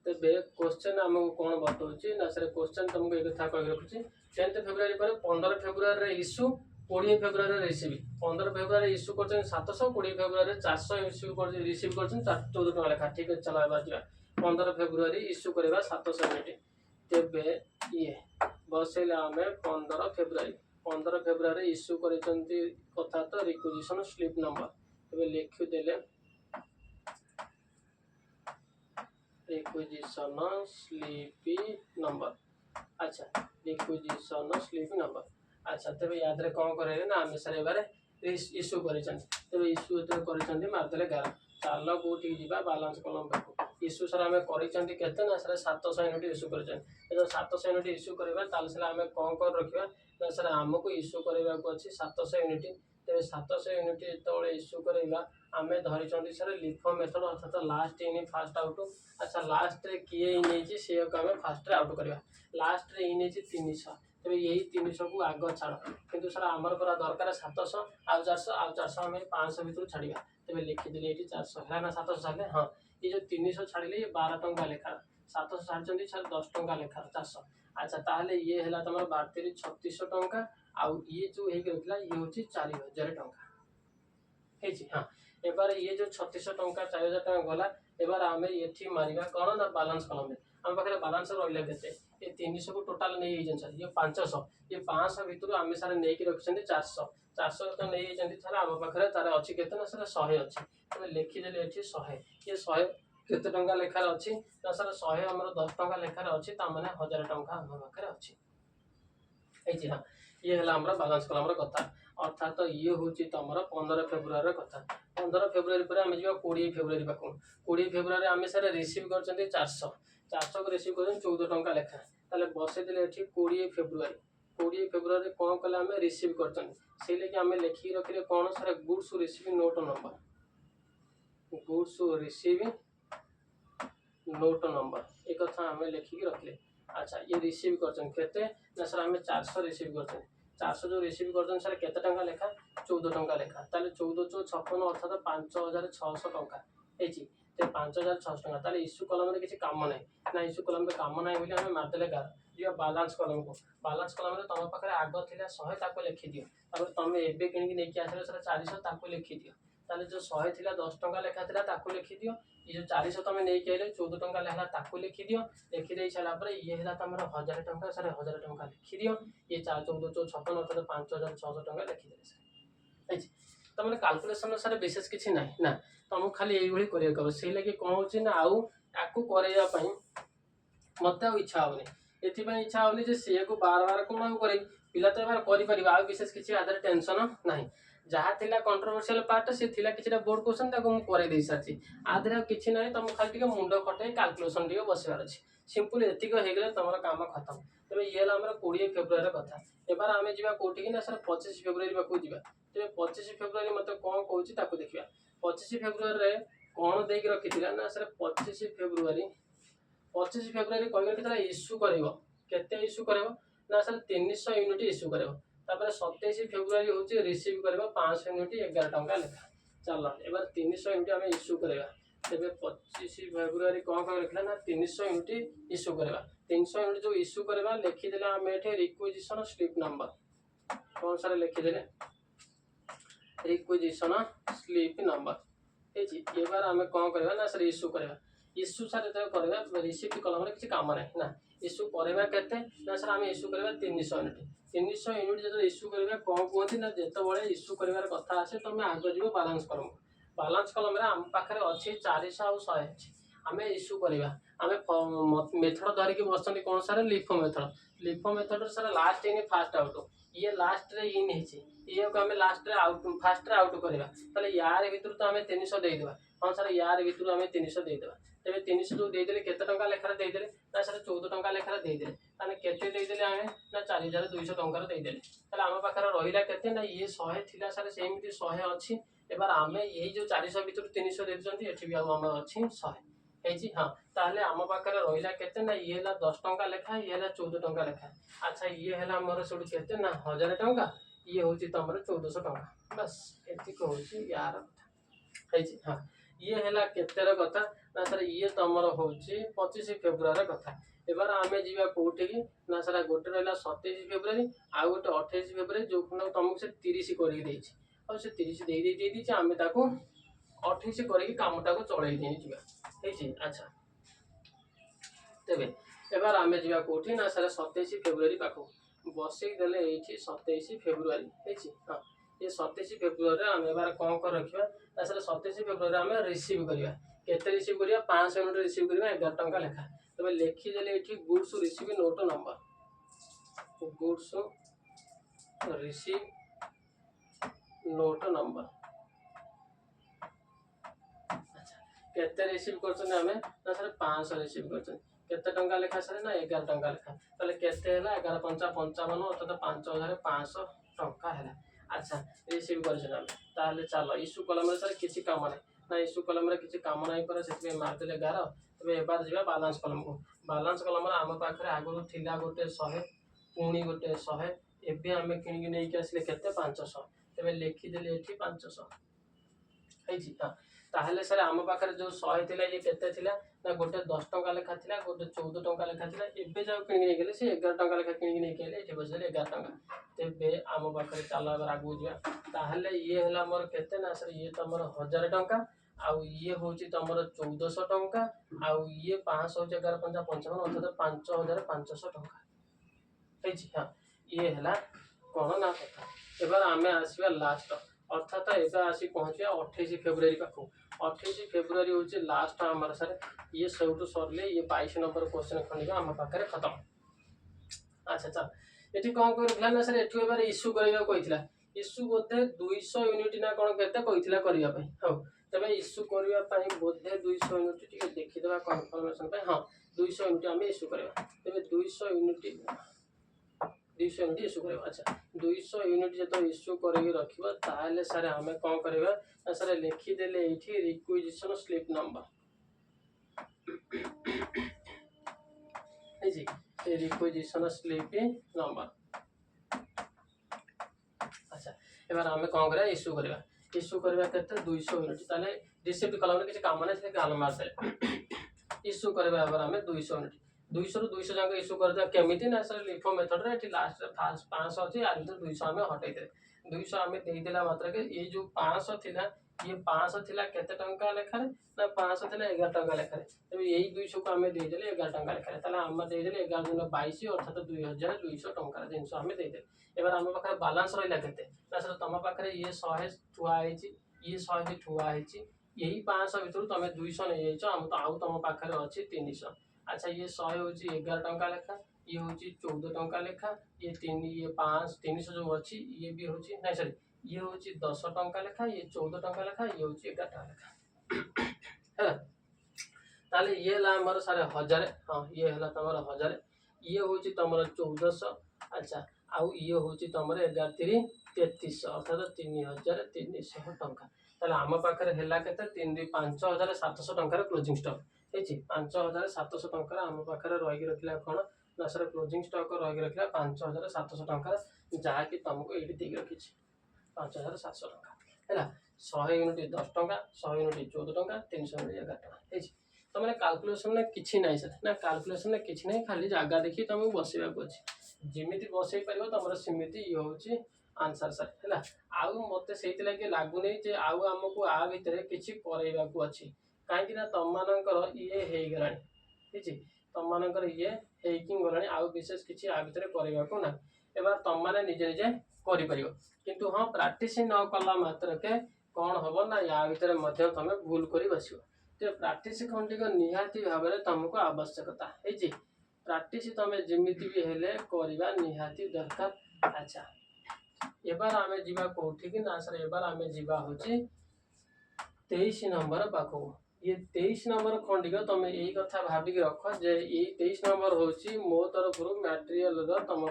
तेरे क्वेश्चन आमको कौन बताऊँ ना सर क्वेश्चन तुमको एक कथा कह रखुच्छी 10 फेब्रुआरी पर 15 February issue 20 February receive 15 February issue कर 700 20 फेब्रुआरी 400 इश्यू कर रिसीव कर 14 टका लेखा ठीक है चलो एबार जा 15 फेब्रुआरी इश्यू करवा 700 यूनिट तेबे ये बसैले आम 15 फेब्रुआरी इश्यू कर कथा तो रिक्विजिशन स्लिप नंबर तेज लिखिदेले रिक्विजिशन स्लिप नंबर। अच्छा रिक्विजिशन स्लिप नंबर। अच्छा तेज याद कौन करे ना आम सर एबार इश्यू कर इश्यू कर मारदे 11 चाल कौटी जा बालांस कलम पाक इश्यू सर आम कर ना सर 700 यूनिट इश्यू कर 700 यूनिट इश्यू करवा सर आम कौन कर रखा ना सर आमको इश्यू करने को अच्छी 700 यूनिट तेज 700 यूनिट जो इश्यू करवा आम धरी सर लिफो मेथड अर्थात लास्ट इन फास्ट आउट। अच्छा लास्ट किए इन सी आम फास्ट आउट करवा लास्ट इन 300 तेज यही 300 को आग छाड़ किंतु सर आमर पूरा दरकार 700 आउ 400 आम 500 भर छाड़ा तेज लिखिदेली ये 400 है ना 700 छाड़े हाँ ये जो 300 छाड़े ये 12 टंका लेखार 700 छाड़ी सर 10 टंका लेखार 400। अच्छा ताहले ये है तुम 12 3600 टंका आउ ये जो रखा ये हूँ 4,000 टंका हाँ एबार ये जो 3600 टंका 4,000 टंका गला एबार आम ये मारिबा कौन ना बालांस कलम आम पाखे बालांस रहा के ये 300 को टोटाल नहीं सर ये 500 ये 500 भितर आम सर नहीं रखिंट 400 400 तो नहीं सर आम पाखे तार अच्छी के ना सर 100 अच्छी तेज लिखिदेली ये 100 ये 100 केते टंका लेखार अच्छी ना सर 100 आम 10 टंका लेखार अच्छी मैंने 1000 टंका आम पाखे अच्छी हाँ ये है बालांस कलम कथा अर्थात तो ये हूँ तुम 15 फेब्रुआरी कथा 15 फेब्रुआरी पर आम जा 20 फेब्रुआरी पाक 20 फेब्रुआरी आम सर रिसीव कर 400 400 को रिसीव कर 14 टंका लेखा ताले बसईदे ये 20 फेब्रुआरी कौन कले आम रिसीव कर आम लिखिक रखिले कौन sir goods receive note number goods receive note number एक कथा आम लिखिक रखिले। अच्छा ये रिसीव करते ना सर आम 400 रिसीव कर 400 जो रिसीव कर सर केते टंका लेखा 14 टंका लेखा ताले 14 × 56 अर्थात 5,600 टंका ते 5,600 टंका ताले इश्यू कलम रे किसी काम ना इश्यू कलम रे काम ना बोली आम मारदेले 11 जो बालांस कलम को बालांस कलम रे तुम पाखे आग थिला 100 ताको लिखि दियो तापर तुम एबे किन नहीं आसले सर 400 ताको लिखि दियो ताले जो 100 थिला 10 टंका लेखा थिला ताको लिखि दियो ये जो 400 तुम नहीं आइले 14 टंका लेखा ताको लिखि दियो लिखि दे सारा पर ये है तुम 1000 टंका सर 1000 टंका लिखि दियो ये 4 14 56 अर्थात 5,600 टंका लिखिदेले सर तुम कैलकुलेशन सर विशेष किसी ना ना तुमको खाली यही कर से लगे कौन हो ना आउ आपको करवाई मत इच्छा होनी ये इच्छा होनी सी को बार बार कौन कर पिला तो एबार कर विशेष किसी आधार टेंशन ना जहाँ थिला कंट्रोवर्शियल पार्ट से थिला किसी बोर्ड क्वेश्चन कर सारी आधे किसी ना तुम खाली मुंड खटे कैलकुलेशन टे बसबार अच्छे सिंपल एतिक होगले तुम काम खत्म तेज ये 20 फेब्रुआरी कथा एबार आम जा कौटी ना सर 25 फेब्रुआरी पाक जा तेज 25 फेब्रुआरी मत कौन कहूँ देखा 25 फेब्रुआरी कौन दे रखी ना सर 25 फेब्रुआरी कह रखी इश्यू कर इश्यू कर ना सर 300 यूनिट इश्यू कर 27 फेब्रुआरी हूँ रिसीव कर 500 यूनिट 11 टंका लेखा चल एबार 300 यूनिट आम इश्यू करवा तेज 25 फेब्रुआरी कौन कह रखा ना 300 यूनिट इश्यू करवा 300 यूनिट जो इश्यू करवा लिखिदे आम ये रिक्विजिशन स्लिप नंबर कौन सर लिखिदे रिक्विजिशन स्लिप नंबर एबार आम कौन करवा ना सर इश्यू करवा इश्यू सार जो करवा रिसीप्ट कलम किसी काम ना ना इश्यू करवा केते ना सर आम इश्यू करवा 300 यूनिट 300 यूनिट जो इश्यू करवा कौन कहते ना जिते इश्यू कर कथा आसे तुम आग जीव बालांस कलम आम पाखे अच्छे 400 और 100 अच्छी आम इश्यू करवा आम मेथड धरिकी बस कौन सारे लिफो मेथड सारा लास्ट इन फास्ट आउट ये लास्ट रे इन ये को आम लास्ट आउट फास्ट आउट करवा यार भितर तो आम 300 देदेवा हाँ सर यार भितर आम 300 देदेवा तेज 300 जो देदेले केते टंका लेखार देदेले ना सर 14 टंका लेखार देदेले ताने केते देदेले आमे ना 4200 टंकार देदेले ताले आम पाखर रहिला केते ना ये 100 थिला सर सेमिति 100 अछि एबार आमे यही जो 400 भितर 300 देछंती एठी भी आम अछि 100 हेजी हाँ ताहले आम पाखर रहिला केते ना ये हला 10 टंका लेखा ये हला 14 टंका लेखा अच्छा ये हला हमर सब केते ना 1000 टंका ये होची तमर 1400 टंका बस एति कहूची यार हेजी हाँ ये हला केतेर कथा ना सर ये तमर होची 25 फेब्रुआरी कथा एबार आमे जीवा कोठी की ना सर गोटे रहला 27 फेब्रुआरी आ गोटे 28 फेब्रुआरी जो तुमको से 30 करी देछि और से 30 दे दी आमे ताको 28 करी कामटा को चलै देनी जीवा हेछि अच्छा तेबे एबार आमे जीवा कोठी ना सर 27 फेब्रुआरी पाखो बसई देले एठी 27 फेब्रुआरी हेछि हां ये 27 फेब्रुआरी आम एबार कौन कर रखा ना सर 27 फेब्रुआरी आम रिसीव करवा केते रिसीव करवा 500 यूनिट रिसीव करवा 11 टंका लेखा तबे लिखिदेले एठी goods receive note number goods receive note number अच्छा केते रिसीव करछन आमे ना सर 500 रिसीव करछन केते टंका लेखा सर ना 11 टंका लेखा तले केते हैला 11 5 55 अर्थात 5500 टंका हैला अच्छा रिसीव करछन ताले चलो इश्यू कलम रे सर किछि काम नै ना इश्यू कलम रे किछि काम नै पर सेते मार देले 11 तबे एबार जिबा बैलेंस कलम रे आम पाखरे आगु थिला गोटे 100 पुणी गोटे 100 एबे आमे किनि कि नै के आसले केते 500 तबे लिखि देले एठी 500 हेजी हां ताहले सर आम पाखरे जो 100 थिला ये केते थिला ना गोटे 10 टंका लेखा थिला गोटे 14 टंका लेखा थिला एबे जाउ किनि नै गेले से 11 टंका लेखा किनि नै गेले एठी बसले 11 टंका तेबे आम पाखरे चलो एबार आगु जिया ताहले ये हला मोर केते ना सर ये तमर 1000 टंका आउ ये होची तमर 1400 टंका आउ ये 500 11 5 55 अर्थात 5500 टंका हेजी हां ये हला कोन ना कथा एबार आमे आसीबा लास्ट अर्थात एबा आसी पहुंचिया 28 फेब्रुआरी पाखो 28 फेब्रुआरी होची लास्ट हमर सर ये सबटू सरले ये 22 नंबर क्वेश्चन खंडिका हम पाखरे खत्म अच्छा चल एठी कोन करथला ना सर एठी एबार इश्यू करैबा कहितला इश्यू बोधे 200 यूनिट ना कोन केते कहितला करिया पई हो तबे इश्यू करिया पई बोधे 200 यूनिट टिके देखि देबा कंफर्मेशन पई हां 200 यूनिट हम इश्यू करबा तबे 200 यूनिट इश्यू करबा अच्छा 200 यूनिट जतो इश्यू करके रखिबा ताले सर हमें कोन करबा सर लिखि देले एठी रिक्विजिशन स्लिप नंबर जी रिक्विजिशन स्लिप नंबर अच्छा एबार हमें कोन करबा इश्यू करबा केते 200 यूनिट ताले रिसिप्ट कलम रे किछ काम नै से गाल मार दे इश्यू करबा एबार हमें 200 यूनिट 200 रु 200 जाक इश्यू कर दे केमिति ना सर लिफो मेथड रे एठी लास्ट रे 500 अछि आ 200 हमें हटाई दे 200 हमें दे देला मात्र के ये जो 500 थिला ये 500 थिला केते टंका लेखा ना 500 थिला 11 टंका लेखा तबे यही 200 को हमें दे देले 11 टंका लेखा ताला हम दे देले 11 दिन 22 अर्थात 2200 टंका जिंस हमें दे दे एबार हम पाखरे बैलेंस रहिला केते ना सर तम पाखरे ये 100 ठुआ आइची ये 100 ठुआ आइची यही 500 भितर तमे 200 नै जाइछो हम तो आउ तम पाखरे अछि 300 अच्छा ये 100 होची 11 टंका लेखा ये होची 14 टंका लेखा ये 3 ये 5 300 जो अछि ये भी होची नहीं सॉरी ये होची 10 टंका लेखा ये 14 टंका लेखा ये होची 11 टंका लेखा है ताले ये ला हमर सारे 1000 हां ये हला तमर 1000 ये होची तमर 1400 अच्छा आउ ये होची तमर 11 3 3300 अर्थात 3300 टंका ताले हम पाखरे हेला केते 3 5700 टंका क्लोजिंग स्टॉक हेची 5700 टंका हम पाखरे रहि रखिला कोन ना सर क्लोजिंग स्टॉक रहि रखिला 5700 टंका जहा कि तुमको एडी देख रखिछि 5700 टंका हैला 100 यूनिट 10 टंका 100 यूनिट 14 टंका 300 यूनिट 11 टंका हेची त माने कैलकुलेशन में किछि नै सर ना कैलकुलेशन में किछि नै खाली जागा देखि तुमको बसेबा को अछि जिमिति बसेई परिबो तमरो सिमिति इ होछि आंसर सर हैला आउ मते सेति लागि लागु नै जे आउ हमको आ भितरे किछि करैबा को अछि कहीं तुम मानकर ये हो गला ठीक तुम मानकर ये होगी आउ विशेष किसी आ भितर करने को ना एबार तुम मैंने निजे निजे कर किंतु हाँ प्राक्टिस न कला मात्रके कौन हम ना या भितर तुम भूल कर बस तो प्राक्टिस खंडिक निहाती भाव में तुमको आवश्यकता है प्राक्टिस तुम जमी भी हेले करवा निहाती दरकार। अच्छा एबार आम जा कौटी ना सर एबार आम जा हूँ 23 नंबर पाखक ये 23 नंबर खंडिक तुम यही कथा भाविक रख जे ये 23 नंबर हूँ मो तरफ मैटेरियल तुम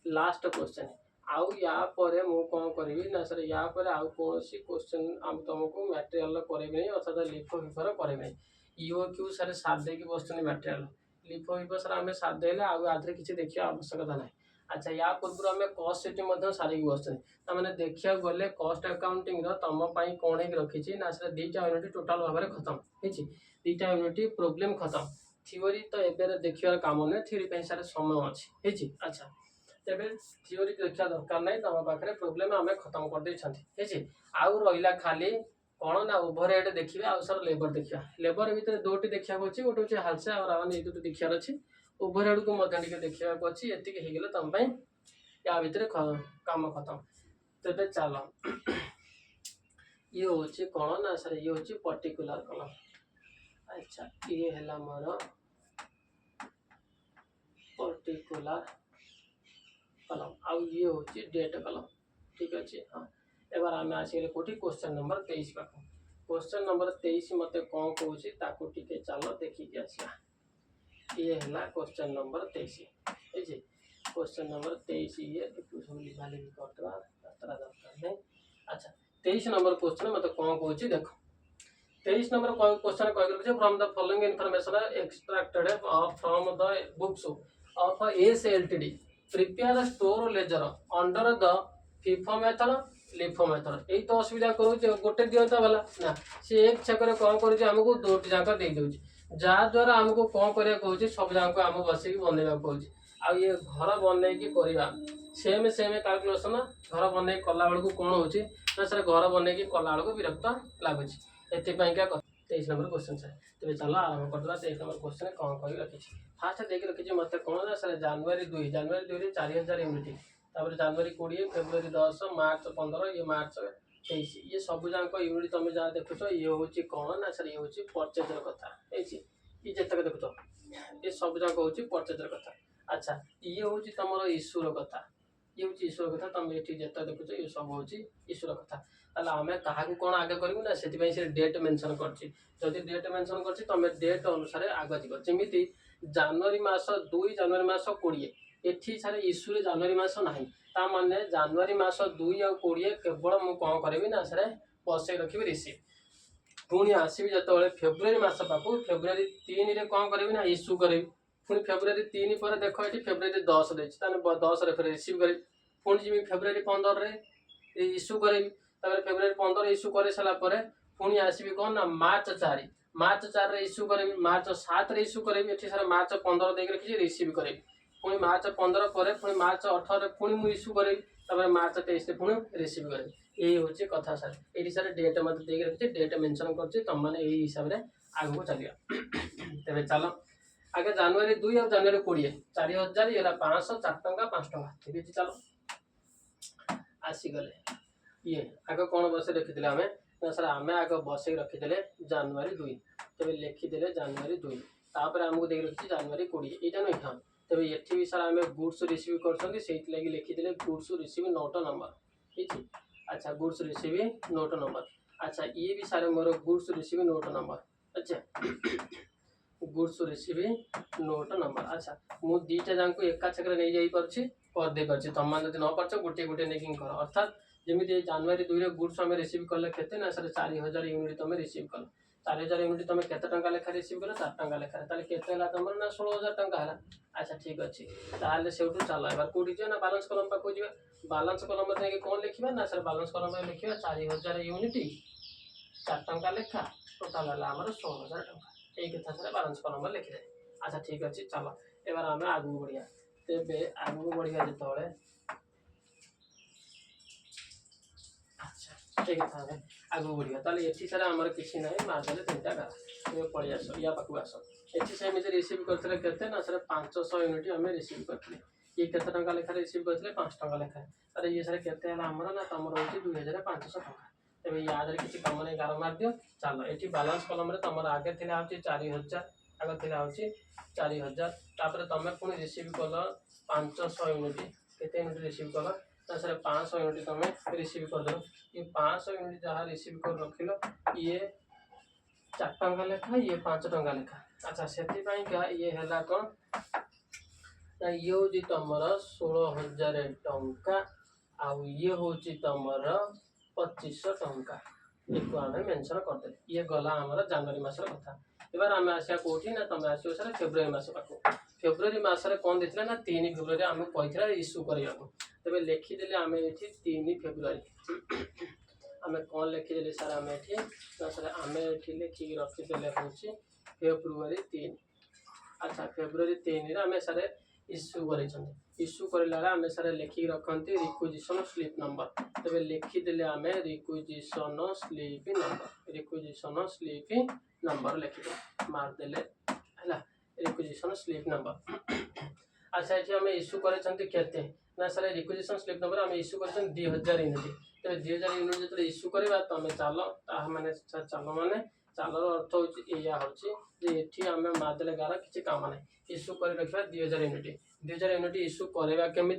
लास्ट क्वेश्चन आउ या परे मु कौन करी ना सर या परे आउ कौन क्वेश्चन तुमको मैटेरियल करें अर्थात लिफो फिफर करें ईओ क्यू सर साथ देकी बस मैटेरियल लिफो फिफो सर आम साथ देले आधे किसी देखा आवश्यकता ना। अच्छा या पूर्व आम कस्ट सीट सारिक बस मैंने देखा गले कस्ट अकाउंटिंग तुम कौन हो रखी ना सर 2टा यूनिट टोटाल भाव में खत्म है 2टा यूनिट प्रोब्लेम खत्म थ्योरी तो एबे देखिए काम ना थ्योरी सारे समय अच्छी। अच्छा तेरे थ्योरी देखा दरकार ना तुम पाखे प्रोब्लेम आम खत्म कर देते आउ रहा खाली कौन ना ओभरहेड देखिए आउ सर लेबर देखा लेबर भितर दोटी देखा गोटे हूँ हालसे और दुटी देखार अच्छी ओभरहेड को देखा अच्छी ये तुम या भितर काम खत्म। तेरे चल ये हूँ कौन ना सर ये हूँ पर्टिकुलर कलम। अच्छा ये है मोर पर्टिकुलर कलम आउ ये हूँ डेट कलम ठीक अच्छे। हाँ एबार आम आसगले कौटी क्वेश्चन नंबर 23 पाख क्वेश्चन नंबर 23 मत कौन कौन टे चल देखिक आसा ये है क्वेश्चन नंबर 23 है क्वेश्चन नंबर 23 ये सब लिखा लिखी करदे दरकार नहीं। अच्छा 23 नंबर क्वेश्चन मत कौन कौन देख 23 नंबर क्वेश्चन कह from the following information extracted from the books of S LTD prepare store laser under the FIFO method LIFO method यही तो असुविधा कर गोटे दिंता वाला ना सी एक छक कौन करमको दोटी जाक दे दूसरी जहाद्वारा आमको कौन करने कहूँ सब जाक आम बस बनवा कहूँ आ ये घर बनईकी करवा सेम सेम कैलकुलेसन घर बन कला बेलू कौन हो सर घर बनईकी कला बेलू विरक्त लगुच एपाइका 23 नंबर क्वेश्चन सर तेज चल आरम्भ करदे 23 नंबर क्वेश्चन कौन कह रखी फास्ट देख रखी मत कौन ना सर जनवरी 2 4000 यूनिट तापर जनवरी 20 फेब्रुआरी 10 मार्च 15 ये मार्च 23 ये सब जाक यूनिट तुम जहाँ देखुच ये हूँ कौन ना सर ये हूँ परचेजर कथा ये जितक देखुच ये सब जाक हूँ परचेजर कथा। अच्छा ये हूँ तुम इश्यूर कथा ये हूँ इश्यूर कथा तुम ये जिते देखुच ये सब हूँ इश्यूर कथा आम क्या कौन आगे करूँ ना से डेट मेंशन करदी डेट मेंशन कर तुम डेट अनुसार आग जीव जमी जनवरी मास 2 जनवरी मास 20 एठी सारे इश्यूरे जनवरी मास ना ताने जनवरी मास 2 आ 20 केवल मुझे कौन करी ना सर बसई रखी रिसीव पुणी आसवि जो फेब्रुआरी मास पाक फेब्रुआरी 3 रे कौन करी ना इश्यू करी पुणी फेब्रुआरी 3 पर देख ये फेब्रुआरी 10 देती 10 रे रिसीव करी पुणी जी फेब्रुआरी 15 रे इश्यू करी फेब्रुआरी 15 इश्यू कर सारापर पुणी आसवि कौन ना मार्च 4 रे इश्यू करी मार्च 7 रे इश्यू करी सारा मार्च 15 देख रखी रिसीव करी पुणी मार्च 15 पर पुणी मार्च 18 पुणी मुझे इश्यू करी मार्च 23 पुणी रिसीव करी यही हूँ कथा सर ये सर डेट मत देख रखी डेट मेंशन कर तुम मैंने यही हिसाब से आगे चलिए तेरे चल आगे जनवरी 2 और जनवरी 20 4000 ये 500 4 टंका 5 टंका ठीक है चलो आसीगले ये आगे कौन बस रखी आम ना सर आम आगे बस रखीदे जनवरी 2 तेज लिखिदे जनवरी 2 तापर आमको देख रखी जनवरी 20 यहाँ नुह हाँ तेज ये भी सर आम गुड्स रिसीव कर लिखिदे गुड्स रिसीव नोट नंबर ठीक है। अच्छा गुड्स रिसीव नोट नंबर अच्छा ये भी सारे more goods receive note number अच्छा गुड्स रिसीव नोट नंबर। अच्छा मुझे दीटा जाक एका छक नहीं जापे पार्टी तुम मैंने न पार्च गोटे गोटे नहीं कर अर्थात जमी जनवरी 2 रे गुड्स आम रिसीव कले के ना सर 4000 यूनिट तुम रिसीव कल 4000 यूनिट तुम केते टंका लेखा रिसीव कल 4 टंका लेखा तुम ना 16000 टंका है। अच्छा ठीक अच्छे ताल से चल एबार कौटी ना बालांस कलम पाक जा बालांस कलम कौन लिखा ना सर बालांस कलम लिखा 4000 यूनिट 4 टंका लेखा टोटाल है आम 16000 टंका यही कथा सर बालांस कलम लिखिदे। अच्छा ठीक अच्छे चल एबार आम आगू बढ़िया तेरे आगू बढ़िया जो अच्छा ठीक है आगू बढ़िया ताले एठी सारा हमर किसी नाही मारदेले तीनटा गार ये पळी आस या पाकु आस एठी सेमिति रिसीव करथले केते ना सर 500 यूनिट हमें रिसीव करथले ये केते टंका लेखा रिसीव करथले 5 टंका लेखा अरे ये सर केते हला हमर ना तमर होची 2500 टंका तबे याद रे किछि काम नै गार मार दियो चलो एठी बैलेंस कॉलम रे तमर आगे थिला होची 4000 आगे थिला होची 4000 तापर तमे पुनी रिसीव कलो 500 यूनिट केते यूनिट रिसीव कलो तो सर 500 यूनिट तमे रिसीव कर दो ये 500 यूनिट जहाँ रिसीव कर रखिल ये 4 टंका लेखा ये 5 टंका लेखा अच्छा से ये है कौन ना ये हूँ तुमर 16,000 टंका आउ ये हूँ तुमर 2500 टंका एक आम मेनसन करदे ये गला आमर जनवरी मसर कथा एबार आम आसा कौटी ना तुम आस सर फेब्रुआरी मस पाक फेब्रुआरी मसरे कौन देते ना 3 फेब्रुआरी आम कही इश्यू करने तेज लिखिदेले आम ये 3 फेब्रुआरी आम कौन लिखिदेले सर आम ये सर आम ये लिखिक रखीदे हूँ फेब्रुआरी 3 अच्छा फेब्रुआरी 3 आम सर इश्यू कर इश्यू कर आम सर लिखिक रखती रिक्विजिशन स्लिप नंबर तेज लिखिदेले आम रिक्विजिशन स्लिप नंबर लिखिदे मारदेले है रिक्विजिशन स्लिप नंबर अच्छा ये आम इश्यू करते ना सर रिक्विजिशन स्लिप नंबर आम इश्यू कर 2000 यूनिट तेज 2000 यूनिट जो इश्यू करवा तो आम चल मैंने चल माने चालर अर्थ होती आम मारदेले गार किसी काम ना इश्यू कर रखा 2000 यूनिट इश्यू करवा केमी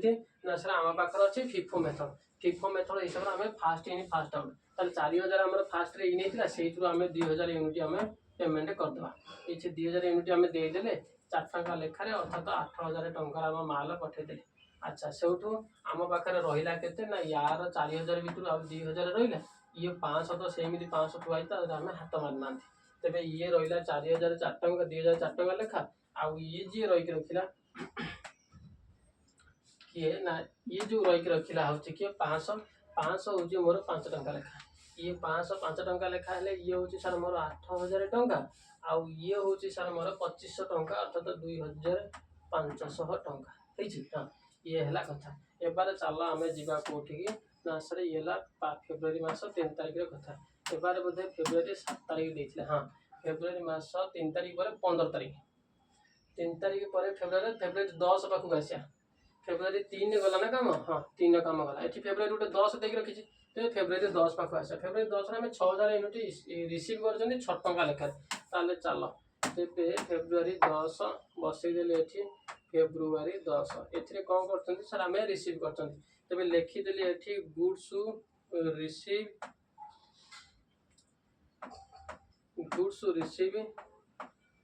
ना सर आम पाखे अच्छे फिफो मेथड हिसाब से आम फास्ट इन फास्ट आउट ताल 4000 आम फास्ट इन होता से आम 2000 यूनिट आम पेमेंट करदे ये 2000 यूनिट आम देदेले 4 टंका लेखार अर्थात 8000 टंका आम माल पठेदे अच्छा से आम पाखे रहा के ना यार 4000 भितर आ 2000 रहा ये 500 तो सेमती 500 थुआई आम हाथ मारना तेरे ये रहा 4000 4 टंका 2000 4 टंका लेखा आउ ये जी रही रखिला किए ना ये जो रही रखिला हूँ किए 500 हूँ मोर 5 टंका लेखा ये 500 5 टंका लेखा है ये हूँ सर मोर 8000 टंका आउ ये हूँ सर मोर 2500 टंका अर्थात 2500 टंका हाँ ये है कथा एबार चल आम जा कौटी ना सर ये फेब्रुआरी मास 3 तारिख कथा एबार बोधे फेब्रुआरी 7 तारिख देते हाँ फेब्रुआरी मास 3 तारिख पर 15 तारिख 3 तारिख पर फेब्रुआरी 10 पाखक आसा फेब्रुआरी 3 गला ना काम हाँ 3 काम गला ये फेब्रुआरी गोटे 10 देख रखी तो फेब्रुआरी 10 पाख आसा फेब्रुआरी 10 आम 6000 यूनिट रिसीव कर 6 टंका लेखार ताले चल तेरे फेब्रुआरी 10 बसईदे फेब्रुआरी 10 ए कौन कर सर आम रिसीव कर तेज लिखिदेली गुड्स रिसीव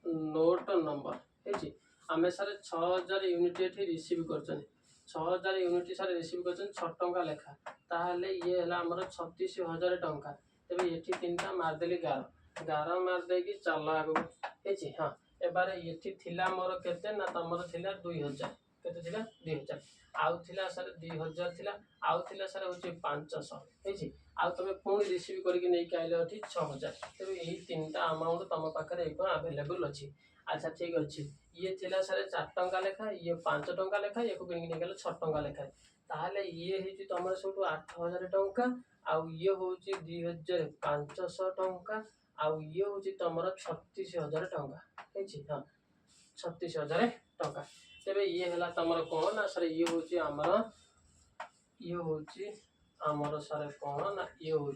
नोट नंबर है आम सर 6000 यूनिट ये रिसीव कर 6000 यूनिट सर रिसीव कर 6 टंका लेखा ताहले ये है आमर 36,000 टंका तेज ये 3टा मारदेली गार मारदे चल आगू है हाँ एबार ये मोर के ना तुमर 2000 के 2000 आउ थिला सर 2000 थिला आउ थिला सर हूँ 500 है आउ तुम पुणी रिसीव करके नहीं आइल 6000 तेज यही 3टा अमाउंट तुम पाखे आवेलेबल अच्छी अच्छा ठीक अच्छे ये थिला सर 4 टंका लेखा ये 5 टंका लेखा ये नहीं 6 टंका लेखा ताहले ये है तुम सब 8000 टंका आउ ये हूँ 2500 टंका आउ ये हूँ तुम 36,000 टंका है हाँ 36,000 टंका तेरे ये है तुम कौन ना सर ये हूँ आमर सर कौन ना ये हूँ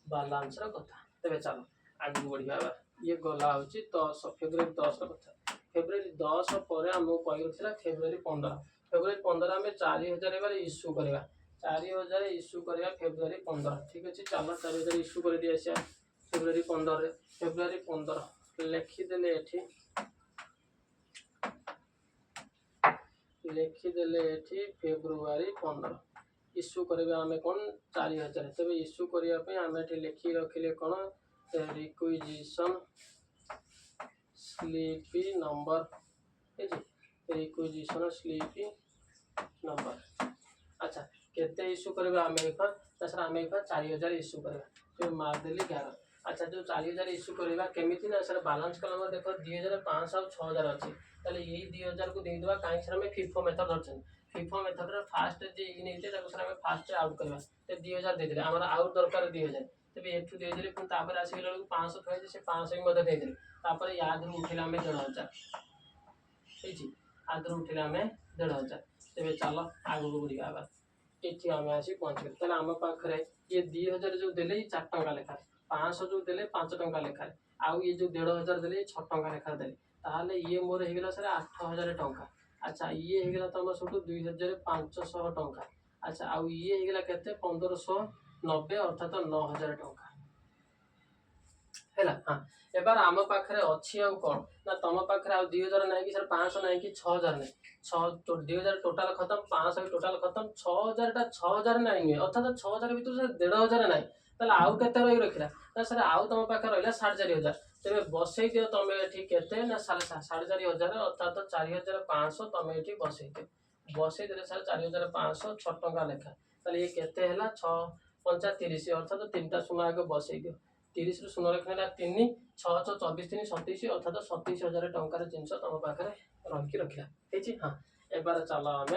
बालांस कथा तेरे चलो आगे बढ़िया ये गला हूँ 10 फेब्रुआरी 10 कथा फेब्रुआरी 10 पर आमको कही फेब्रुआरी 15 आम 4000 एबार इश्यू करवा 4000 इश्यू करवा फेब्रुआरी 15 ठीक अच्छे चलो 4000 इश्यू कर दी आसा फेब्रुआरी 15 लिखिदेले फेब्रुआरी 15 इश्यू करवा आम कौन 4000 तेज इश्यू करने आम ये लिखी रखिले कौन रिक्विजिशन स्लिप नंबर है रिक्विजिशन स्लिप नंबर अच्छा केते इश्यू करवा आम सर आम 4000 इश्यू करवा मारदेली 11 अच्छा जो 4000 इश्यू करवा केमी ना सर बालांस कलम देख 2500 और 6000 अच्छी ताले यही 2000 को देदेवा कहीं सर आम फिफो मेथड धरछन फिफो मेथड फास्ट जी नहीं सर आम फास्ट आउट करवा 2000 देदेले आमर आउट दरकार 2000 तेज एठू देदेले पुणी तापर आसिगला बेलू 500 थुआई से 500 भी मते देदेले तापर याद उठिला आम 1500 ठीक आदर उठिला आम 1500 तेज चल आगू को बढ़िया ये आम आसी पहुँचल तेल आम पाखे ये 2000 जो देले 4 टंका लेखार 500 जो देले 5 टंका लेखार आउ ये जो 1500 देले 6 टंका लेखार देले ताहले ये मोर हेगला सर 8000 टंका। अच्छा ये हेगला तुम सब 2500 टंका। अच्छा आउ ये हेगला केते 1590 अर्थात 9000 टंका है। हाँ एबार आम पाखे अच्छी आउ कौन ना तुम पाखे आ 2000 ना कि सर 500 ना कि 6000 ना 2000 टोटाल खत्म 500 टोटाल खत्म 6000 टा 6000 ना नुहे अर्थात 6000 भर सर 1500 ना ताले आउ केते रही रखिला ना सर आउ तुम पाखे रहा 4500 तेरे बसई दियो तुम ये केते ना 4500 अर्थात 4500 तुम ये बसई दियो बसई दे सर 4500 6 टंका लेखा ताले ये केते हला 6 5 30 अर्थात 3टा शून्य आगे बसई दियो 30 रु शून्य रखने 3 6 6 24 3 27 अर्थात 27000 टंकार जिनस तुम पाखे रखी रखा हाँ एबार चल आम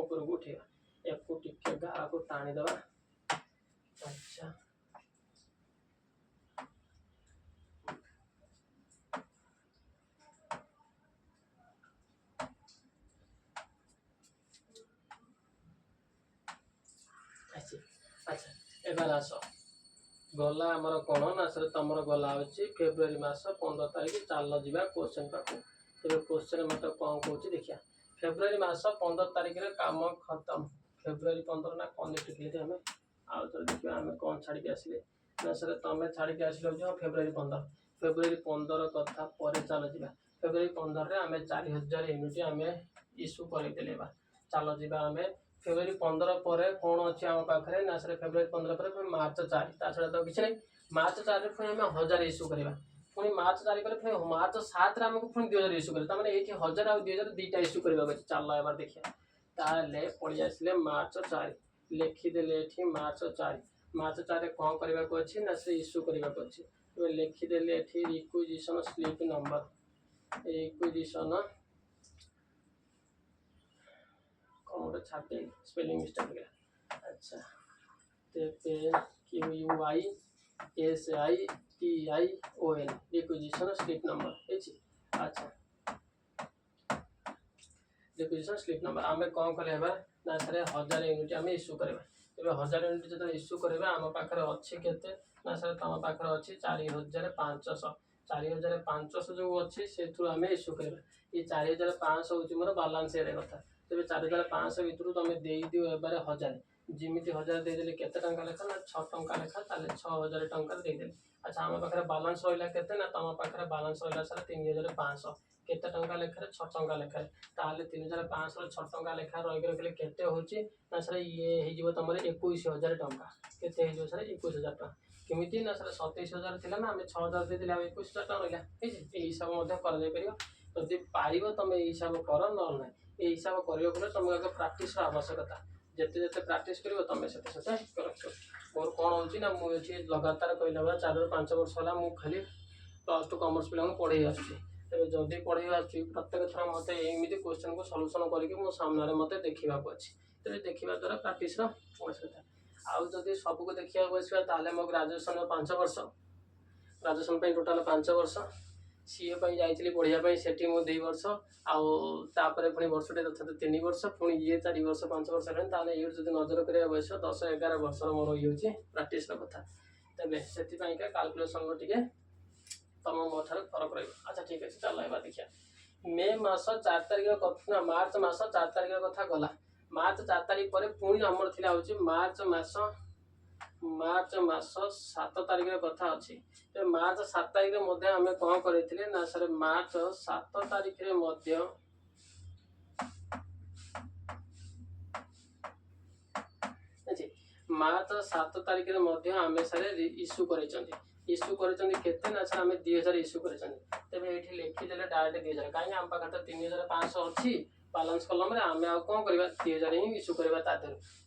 ऊपर को उठेगा एक टिके गाँ को टाणीद। अच्छा अच्छा एबार आस गला आमर कौन ना सर तुम गला हूँ फेब्रुआरी मास 15 तारीख चल जा क्वेश्चन पाक तेरे क्वेश्चन मत कौन कौन देखिए फेब्रुआरी मास 15 तारीख काम खत्म फेब्रुआरी 15 ना कौन लिखिले आम आउ थे देखिए आम कौन छाड़ी आसिले ना सर तुम छाड़ी आसिल फेब्रुआरी 15 कथा पर चल जा फेब्रुआरी 15 आम 4000 यूनिट आम इश्यू करदे चल जा आम फेब्रुआरी 15 पर कौन अच्छे आम पाखे ना सर फेब्रुआरी 15 पर मार्च 4 ता छड़ा तो किसी नहीं मार्च 4 पुणी आम 1000 इश्यू करवा पुणी मार्च 4 पर पुणी मार्च 7 आमको पुणी 2000 इश्यू कर ये 1000 आ 2000 दुईटा इश्यू करवा चल एबार देखिए ताले पड़ी आसिले मार्च 4 लिखिदेले मार्च 4 कौन करने को अच्छी ना से इश्यू करने को अच्छी लिखिदेले रिक्विजिशन स्लिप नंबर रिक्विजिशन कौन गोटे छाटे स्पेलिंग मिस्टेक गया। अच्छा QUISITION रिक्विजिशन स्लिप नंबर अच्छा रिक्विजिशन स्लिप नंबर आम कौन करवा ना सर 1000 यूनिट आम इश्यू करवा तेज 1000 यूनिट जो इश्यू करवा आम पाखे अच्छे केते ना सर तुम पाखे अच्छी 4500 4500 जो अच्छी से आम इश्यू करवा ये 4500 हूँ मोर बालांस एरिया कथा तेज 4500 भितर तुम दे दियो एबार 1000 जमी 1000 देदेले केते टंका लेखा ना 6 टंका लेखा ताले 6000 टंका देदेले। अच्छा आम पाखे बालांस रहा केते ना तुम पाखे बालांस रहा सर 3500 केते टंका लेखार 6 टंका लेखार ताले 3500 6 टंका लेखा रही रखिले केते होची ना सर ये हो तुम 21000 टंका केते हो सर 21000 टंका केमिति ना सर 27000 थिला ना आम 6000 देदेले आ 21000 टंका रहा ठीक हिसाब कर पार तुम ये हिसाब कर ना ये हिसाब कर तुमको आगे प्राक्ट आवश्यकता जिते जिते प्राक्ट कर तुम से मोर कौन हो ना मुझे लगातार कहला 4 ରୁ 5 वर्ष है मुझे खाली +2 कॉमर्स पिला पढ़े आसुच्छी जदि पढ़े आसुच्छी प्रत्येक थर मत एमती क्वेश्चन को सल्यूशन करके मो सामने मत देखा अच्छी तेज देखा द्वारा प्राक्ट आवश्यकता आउ जदि सबको देखा आसवा मो ग्राजुएसन 5 वर्ष ग्राजुएसन टोटाल 5 वर्ष सीए जाइए पढ़ाई से 2 वर्ष आउे पुणी वर्षटे तथा 3 वर्ष पुणी ये 4 वर्ष 5 वर्ष है ये जो नजर करा बयस 10-11 वर्ष मोर ये प्राक्ट कथा तेज से काल्कुलेसन टे तुम मो फरक रही। अच्छा ठीक है चल देखिए मे मास 4 तारिख कथा मार्च मास 4 तारिख कथा गला मार्च 4 तारिख पर पुणी आमर थिला होची मार्च मास 7 तारिख कथा अच्छी मार्च 7 तारिख मध्य आम कौन करते ना सर मार्च 7 तारिख मार्च 7 तारिख आम सर इश्यू कर ना सर आम 2000 इश्यू कर तेज ये लिखिदे डायरेक्ट 2000 कहीं आम पाखे तो 3500 अच्छी बालांस कलम आम कौन करवा 2000 ही इश्यू करवा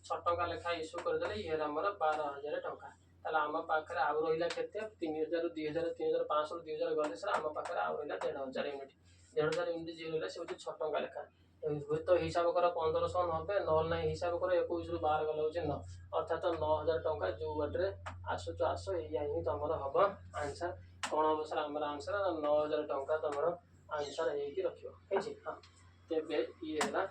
6 टंका लेखा इश्यू करदे ये आमर 12000 टंका ताले आम पाखे आउ रहा के 3000 ରୁ 2000 3500 ରୁ 2000 गले सर आम पाखे आउ रहा 1500 यूनिट 1500 यूनिट जी रहा से 6 टंका लेखा हुए तो हिसाब कर 1590 नल ना हिसाब कर 21 रु 12 गला हूँ 9 अर्थात 9000 टंका जो बाटे आसुच आस या ही तुम हम आंसर कौन हम सर आम आंसर 9000 टंका तुम आंसर रखी हाँ तेरे ये है कथा।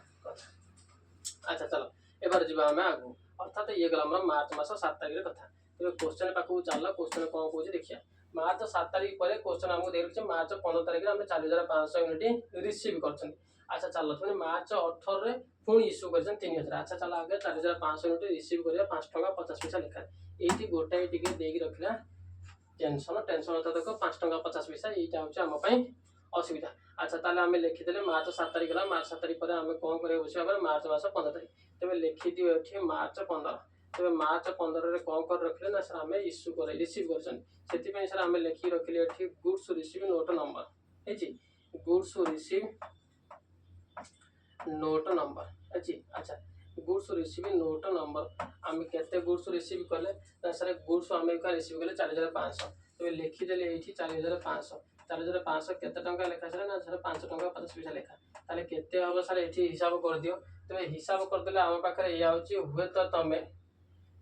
अच्छा चलो एबार जी आम आगू अर्थात ये गला मार्च मास 7 तारिख कथा तेज क्वेश्चन पाखक चल क्वेश्चन कौन कौन देखिए मार्च 7 तारिख पर क्वेश्चन आमको दे रखे मार्च 15 तारिख में 4500 यूनिट रिसीव कर। अच्छा चलो पुणी मार्च 18 पुणी इश्यू कर 3000। अच्छा चलो आगे 4500 यूनिट रिसीव कर 5 टका 50 पैसा लिखा ये गोटाए टिके देकी रखला टेंशन टेंशन अर्थात 5 टका 50 पैसा यहाँ हूँ आम असुविधा। अच्छा ताले आम लिखिदे मार्च 7 तारिख है मार्च 7 तारिख पर आम कौन कर बस मार्च मास 15 तारिख तेज लिखिद ये मार्च 15 तेज मार्च 15 कौन कर रखिले ना सर आम इश्यू कर रिसीव कर सर आम लिखी रखिले गुड्स रिसीव नोट नंबर है गुड्स रिसीव नोट नंबर अच्छी। अच्छा गुड्स रिसीव नोट नंबर आम के गुड्स रिसीव कले ना सर गुड्स आम रिसीव कले 4500 तेज लिखिदे ये 4500 4500 केते टंका लेखा सर ना सर 5 टंका 50 पैसा लेखा ताले केते हम सर ये हिसाब कर दियो तेज हिसाब करदे आम पाखे या हुए तो तुम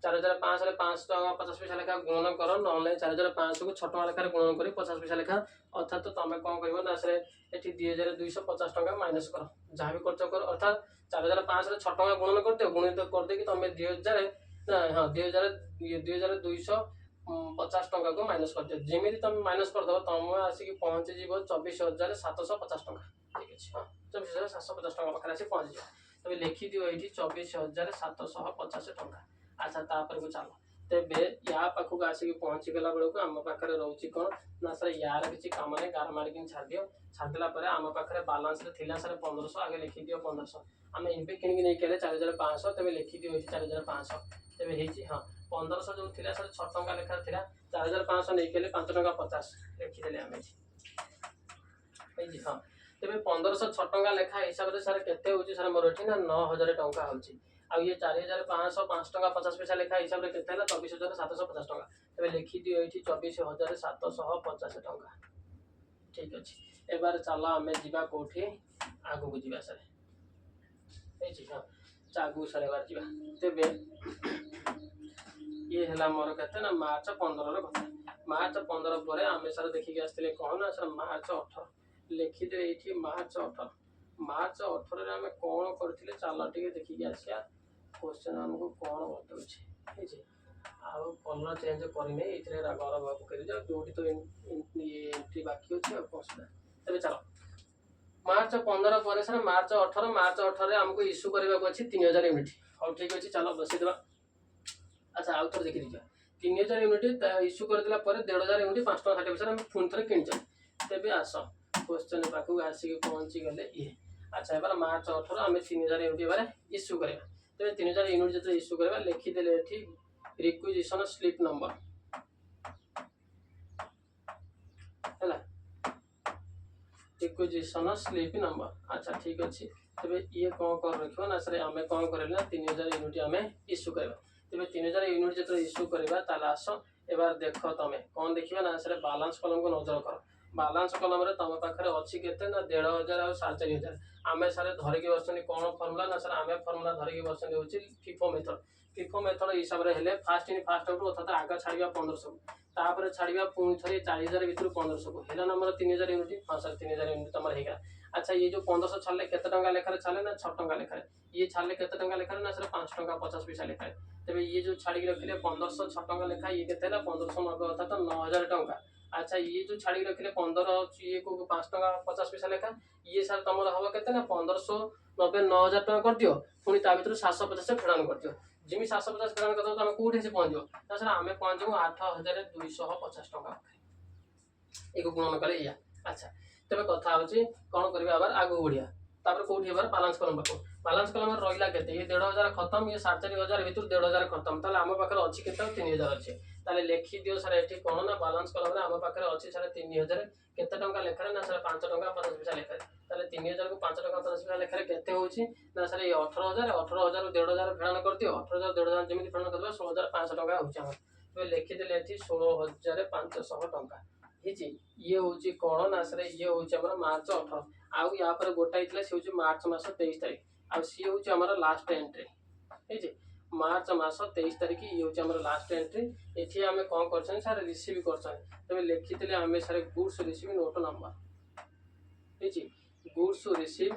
4500 5 टका 50 पैसा लेखा गुणन कर ना 4500 को 6 टका लेखार गुणन कर 50 पैसा लेखा अर्थात तो तुम कौन कर ना सर ये 2250 टका माइनस कर जहाँ भी खर्च कर अर्थात 4500 6 टका गुणन कर दियो गुणित कर दे तुम 2000 ना हाँ 2250 टका को माइनस कर दियो जमी तुम माइनस करदेव तुम आसिक पहुँची जीव 24750 टका ठीक है हाँ 24750 टका पाखे आसिक पहुँची तब लिखि दियो ये 24750 टका। अच्छा तापर को चलो तेरे या पाखक आसिक पहुँची गला बेलू आम पाखे रोचे कौन ना सर यार किसी कम नहीं गार मारिक छाड़ छाड़देला आम पाखे बालांस सर 1500 आगे लिखि दियो 1500 आम एवं किणी नहीं 4500 तेज लिखि दियो 4500 तेज हाँ 1500 जो थी सर 6 टका लेखा था 4500 नहीं कले 5 टका 50 लिखिदे आम हाँ तेज 1500 6 टका लेखा हिसाब से सर के सर मोर ये ना 9000 टंका हो ये 4500 5 टका 50 पैसा लेखा हिसाब से केते 24750 टका तेज लिखि दियो ये 24750 टका ठीक अच्छे। एबार चलो आम जा कौटी आगू को जा सर हाँ आगू सर एबार जा तेरे ये है मोर के ना मार्च 15 कथा मार्च 15 पर आम सर देखिए आसते कौन ना सर मार्च 18 लिखिदे ये मार्च 18 आम कौन करते चल टे देखिए आसिया क्वेश्चन आमको कौन बताऊे आउ कलर चेंज करनी ये गौरव बाबू कर जो तो एंट्री बाकी अच्छे कौन तेज चलो मार्च 15 पर सर मार्च 18 आमको इश्यू करने को अच्छी 3000 यूनिट हाँ ठीक अच्छे चलो बसईदे। अच्छा आउ थोड़ा देखी दीजिए 3000 यूनिट इश्यू करदेला 1500 यूनिट 5 टका 60 पैसा पुणी थे कि तेज आस क्वेश्चन पाखक आसिक पहुँची गले ये। अच्छा एबार मार्च 18 आम 3000 यूनिट एबार इश्यू करा तेज 3000 यूनिट जो इश्यू करा लिखिदे ये रिक्विजिशन स्लिप नंबर है रिक्विजिशन स्लिप नंबर। अच्छा ठीक अच्छे तेज ये कौन कर रखा ना सर आम कौन कर 3000 यूनिट आम इश्यू करा तेज 3000 यूनिट जो इश्यू करवा आस एबार देख तुम कौन देखा ना सर बालांस कलम को नजर कर बालांस कलम तुम पाखे अच्छी के 1500 और 4500 आम सर धरिकी बस कौन फर्मुला ना सर आम फर्मुला धरिकी बस हूँ फिफो मेथड हिसाब से फास्ट इन फास्ट आउट अर्थात आग छाड़ा 1500 तापर छाड़ा पुणी थे 4000 भितर 1500 को है नंबर 3000 यूनिट हाँ सर 3000 यूनिट तुम होगा। अच्छा ये जो 1500 छाड़े के लेखार छाड़े ना 6 टका लेखार ये छाड़े के लेखार ना सर 5 टका 50 पैसा लेखार तेज ये जो छाड़ी रखिले 1500 6 टका लेखा ये के 1590 अर्थात 9000 टंका। अच्छा ये जो छाड़ी रखिले 15 ये को 5 टका 50 पैसा लेखा ये सर तुम हम के 1590 9000 टका कर दियो पुणी ता भर 750 फेड़ान कर दियो जिमी 750 फेड़ान कर तुम कौटे से पहुँचो ना सर आम पहुँचू 8250 टका एक गुणन कले या। अच्छा तेज कथा हूँ कौन कर आगू बढ़िया कौटी बालांस कलम बालांस कलम रहा के 1500 खत्म ये 4500 भितर 1500 खत्म ताले आम पाखे अच्छी के 3000 अच्छे ताले लिखि दियो सर ये कौन ना बालांस कलम आम पाखे अच्छी सर 3000 केते टंका लेखार ना सर 5 टका 50 पैसा लेखार ताले 3000 को 5 टका 50 पैसा लेखार केते होची ना सर ये 18000 18000 1500 फेड़ान कर दियो 18000 1500 जमी फेड़ान कर 16500 टका होची हम तो लिखि देले 16500 टका ये हूँ कौन ना सर ये हूँ मार्च 18 आउ या पर गोटा ही सी हूँ मार्च मास 23 तारीख आउ सी हूँ लास्ट एंट्री मार्च मास 23 तारीख ये हूँ लास्ट एंट्री ये आम कौन कर सर रिसीव कर तेज लिखी आम sir goods receive note number goods receive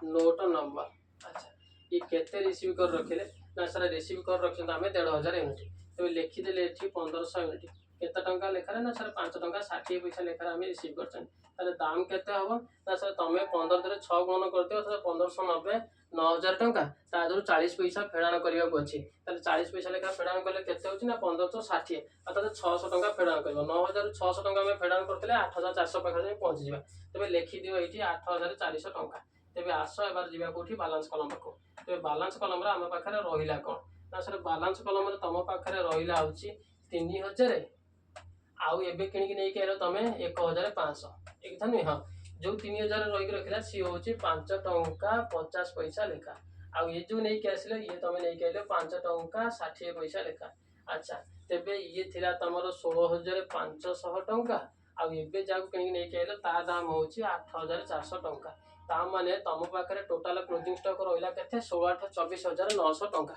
note number. अच्छा ये केते रिसीव कर रखिले ना सर रिसीव कर रखते आम 1500 यूनिट तेज लिखिदे 1500 यूनिट केते टंका लेखार ना सर 5 टंका 60 पैसा लेखार आम रिसीव कर दाम केते हम ना सर तुम 15 दिन 6 गुणन करते 1590 9000 टंका तादू 40 पैसा फेड़ाण करने को अच्छे 40 पैसा लेखा फेड़ाण कले के 1560 अर्थात 600 टंका फेड़ाण कर 9600 टंका आम फेड़ाण करते 8400 पाखे पहुँची जावा तेज लिखिद ये 8400 टंका तेज आस एबार जा कौटी बालांस कलम पाक तेज बालांस कलम आम पाखे रहा कौन ना सर बालांस कलम तुम पाखे रहा हूँ 3000 आउ एबे किणिकी नहीं आइल तुम 1500 एक नुह हाँ जो 3000 रही रखा सी हूँ 5 टंका 50 पैसा लेखा आउ ये जो नहीं आसिल ये तुम नहीं आइल 5 टंका 60 पैसा लेखा। अच्छा तेबे ये थिला तुमर 16500 टंका आउ एबे जाक किणिकी नहीं आइल ता दाम हूँ 8400 टंका ता माने तुम पाखे टोटाल क्लोजिंग स्टॉक रहा के 16,24,900 टंका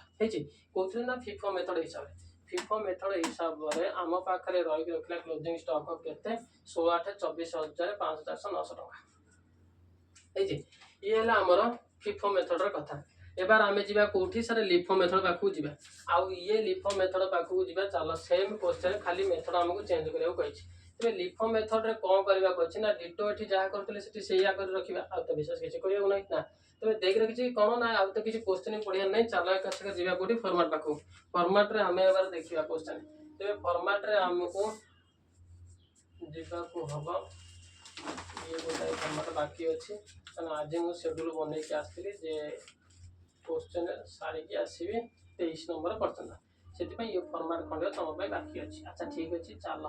कौन ना फिफो मेथड हिसाब से फिफो मेथड हिसाब से आम पाखे रही रखा क्लोजिंग स्टॉक के 16,24,5,900 टंका ये आमर फिफो मेथड कथा एबार आम जा कौटी सर लिफो मेथड पाखक जा आउ ये लिफो मेथड पाखक जा चल सेम क्वेश्चन खाली मेथड आमको चेंज करा कही तेज लिफो मेथड रे कौन करने को अच्छे ना डिटो ये जहाँ करते कर रखा आ तो विशेष किसी करना ना तेज देख रखी कौन ना आउ तो किसी क्वेश्चन पढ़िया ना चल एक जा कौटी फॉर्मेट पाखक फॉर्मेट रे आम एबार देखा क्वेश्चन तेज फॉर्मेट रे आमको जावाक हम ये गोटाए फॉर्मेट बाकी अच्छे आज मुझे शेड्यूल बनई के आसती जे क्वेश्चन सारिकी आसबि 23 नंबर पर्यटन से ये फॉर्मेट खंड तुम बाकी अच्छी। अच्छा ठीक अच्छे चल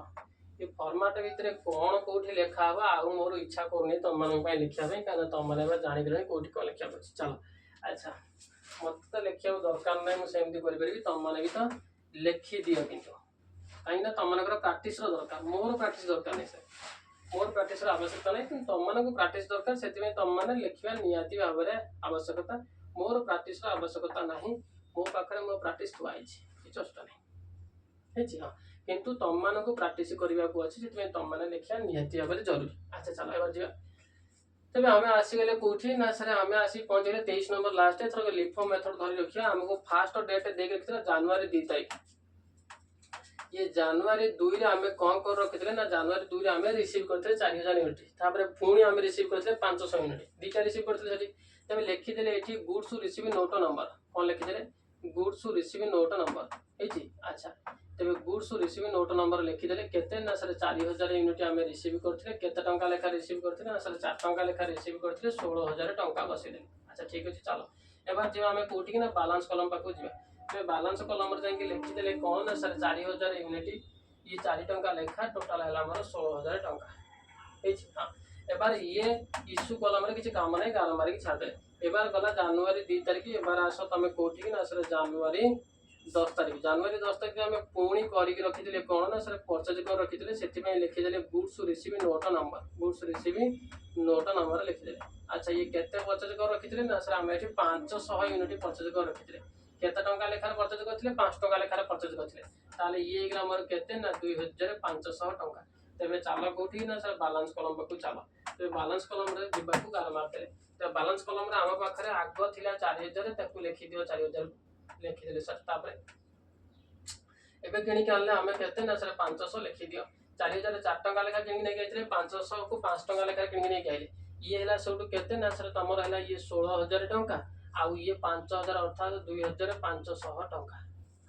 ये फॉर्मेट भितर कौन कौटी लिखा हम आउ मोर इच्छा करनी तुम लिखा कहीं तुमने जानीगले कौटी कौन लिखा चल। अच्छा मत तो लिखा दरकार ना मुझे करी तुमने भी तो लिखी दियो कि कहीं तुम प्राक्ट दरकार मोर प्राक्ट दरकार नहीं सर मोर प्राक्ट आवश्यकता नहीं तुम प्राक्ट दरकार से तुमने लिखा निहाती भाव में आवश्यकता मोर प्राक्ट आवश्यकता ना मो पाखे मो प्राक्ट थुआई किसी असुविधा नहीं हाँ किंतु तुम मानक प्राक्ट करने को अच्छे से तुमने लिखा निहाती भाव में जरूरी। अच्छा चलो एबार जा तेज आम आसीगले कौटी ना सर आम आसी पहुँचले 23 नंबर लास्ट थर लिफो मेथड धरी रखिए आमको फास्ट डेट देख रखी जनवरी 2 तारीख ये जनवरी 2 आम कौन कर रखी ना जनवरी 2 आम रिसीव करते 4000 यूनिट पुणी आम रिसीव करते 500 यूनिट दुटा रिसीव करते तेज लिखिदे ये गुड्स रिसीव नोट नंबर कौन लिखिदे गुड्स रिसीव नोट नंबर अच्छा तेज गुड्स रिसीव नोट नंबर लिखिदे केते ना सर 4000 यूनिट आम रिसीव करते केते टंका लेखा रिसीव करते ना सर 4 टंका लेखा रिसीव करते 16,000 टंका बसईदे। अच्छा ठीक अच्छे चलो एबार जी आम कौटी ना बालांस कलम पाक जा बालांस कलम लिखिदे कौन ना सर 4000 यूनिट ये 4 टंका लेखा टोटाल है 16,000 टंका हाँ एबार ये इश्यू कलम किसी काम ना गार मारिक छाड़े एबार गला जनवरी 2 तारीख एबार आस तुम कौटी ना सर जनवरी 10 तारीख आम पुणी कर रखी कौन ना सर परचेज कर रखी से लिखिदे गुड्स रिसीव नोट नंबर लिखिदे। अच्छा ये केते परचेज कर रखी ना सर आम ये 500 यूनिट परचेज कर रखी केते टंका लेखार परचेज करते 5 टंका लेखार परचेज करते ये आमर के 2500 टंका तेज चल कौटी ना सर बालांस कलम पाक चल तेज बालांस कलम जावाक गार मारते तो बालांस कलम आम पाखे आग था 4000 लिखिद 4000 लिखिदे सर एबे किणिक आनले आम के ना सर 500 लिखिद 4000 4 टंका लेखा किणिक नहीं 500 को 5 टंका लेखा किणिक नहीं आइले ये है सब के ना सर तुम है ये 16,000 टंका आउ ये 5000 अर्थात 2500 टंका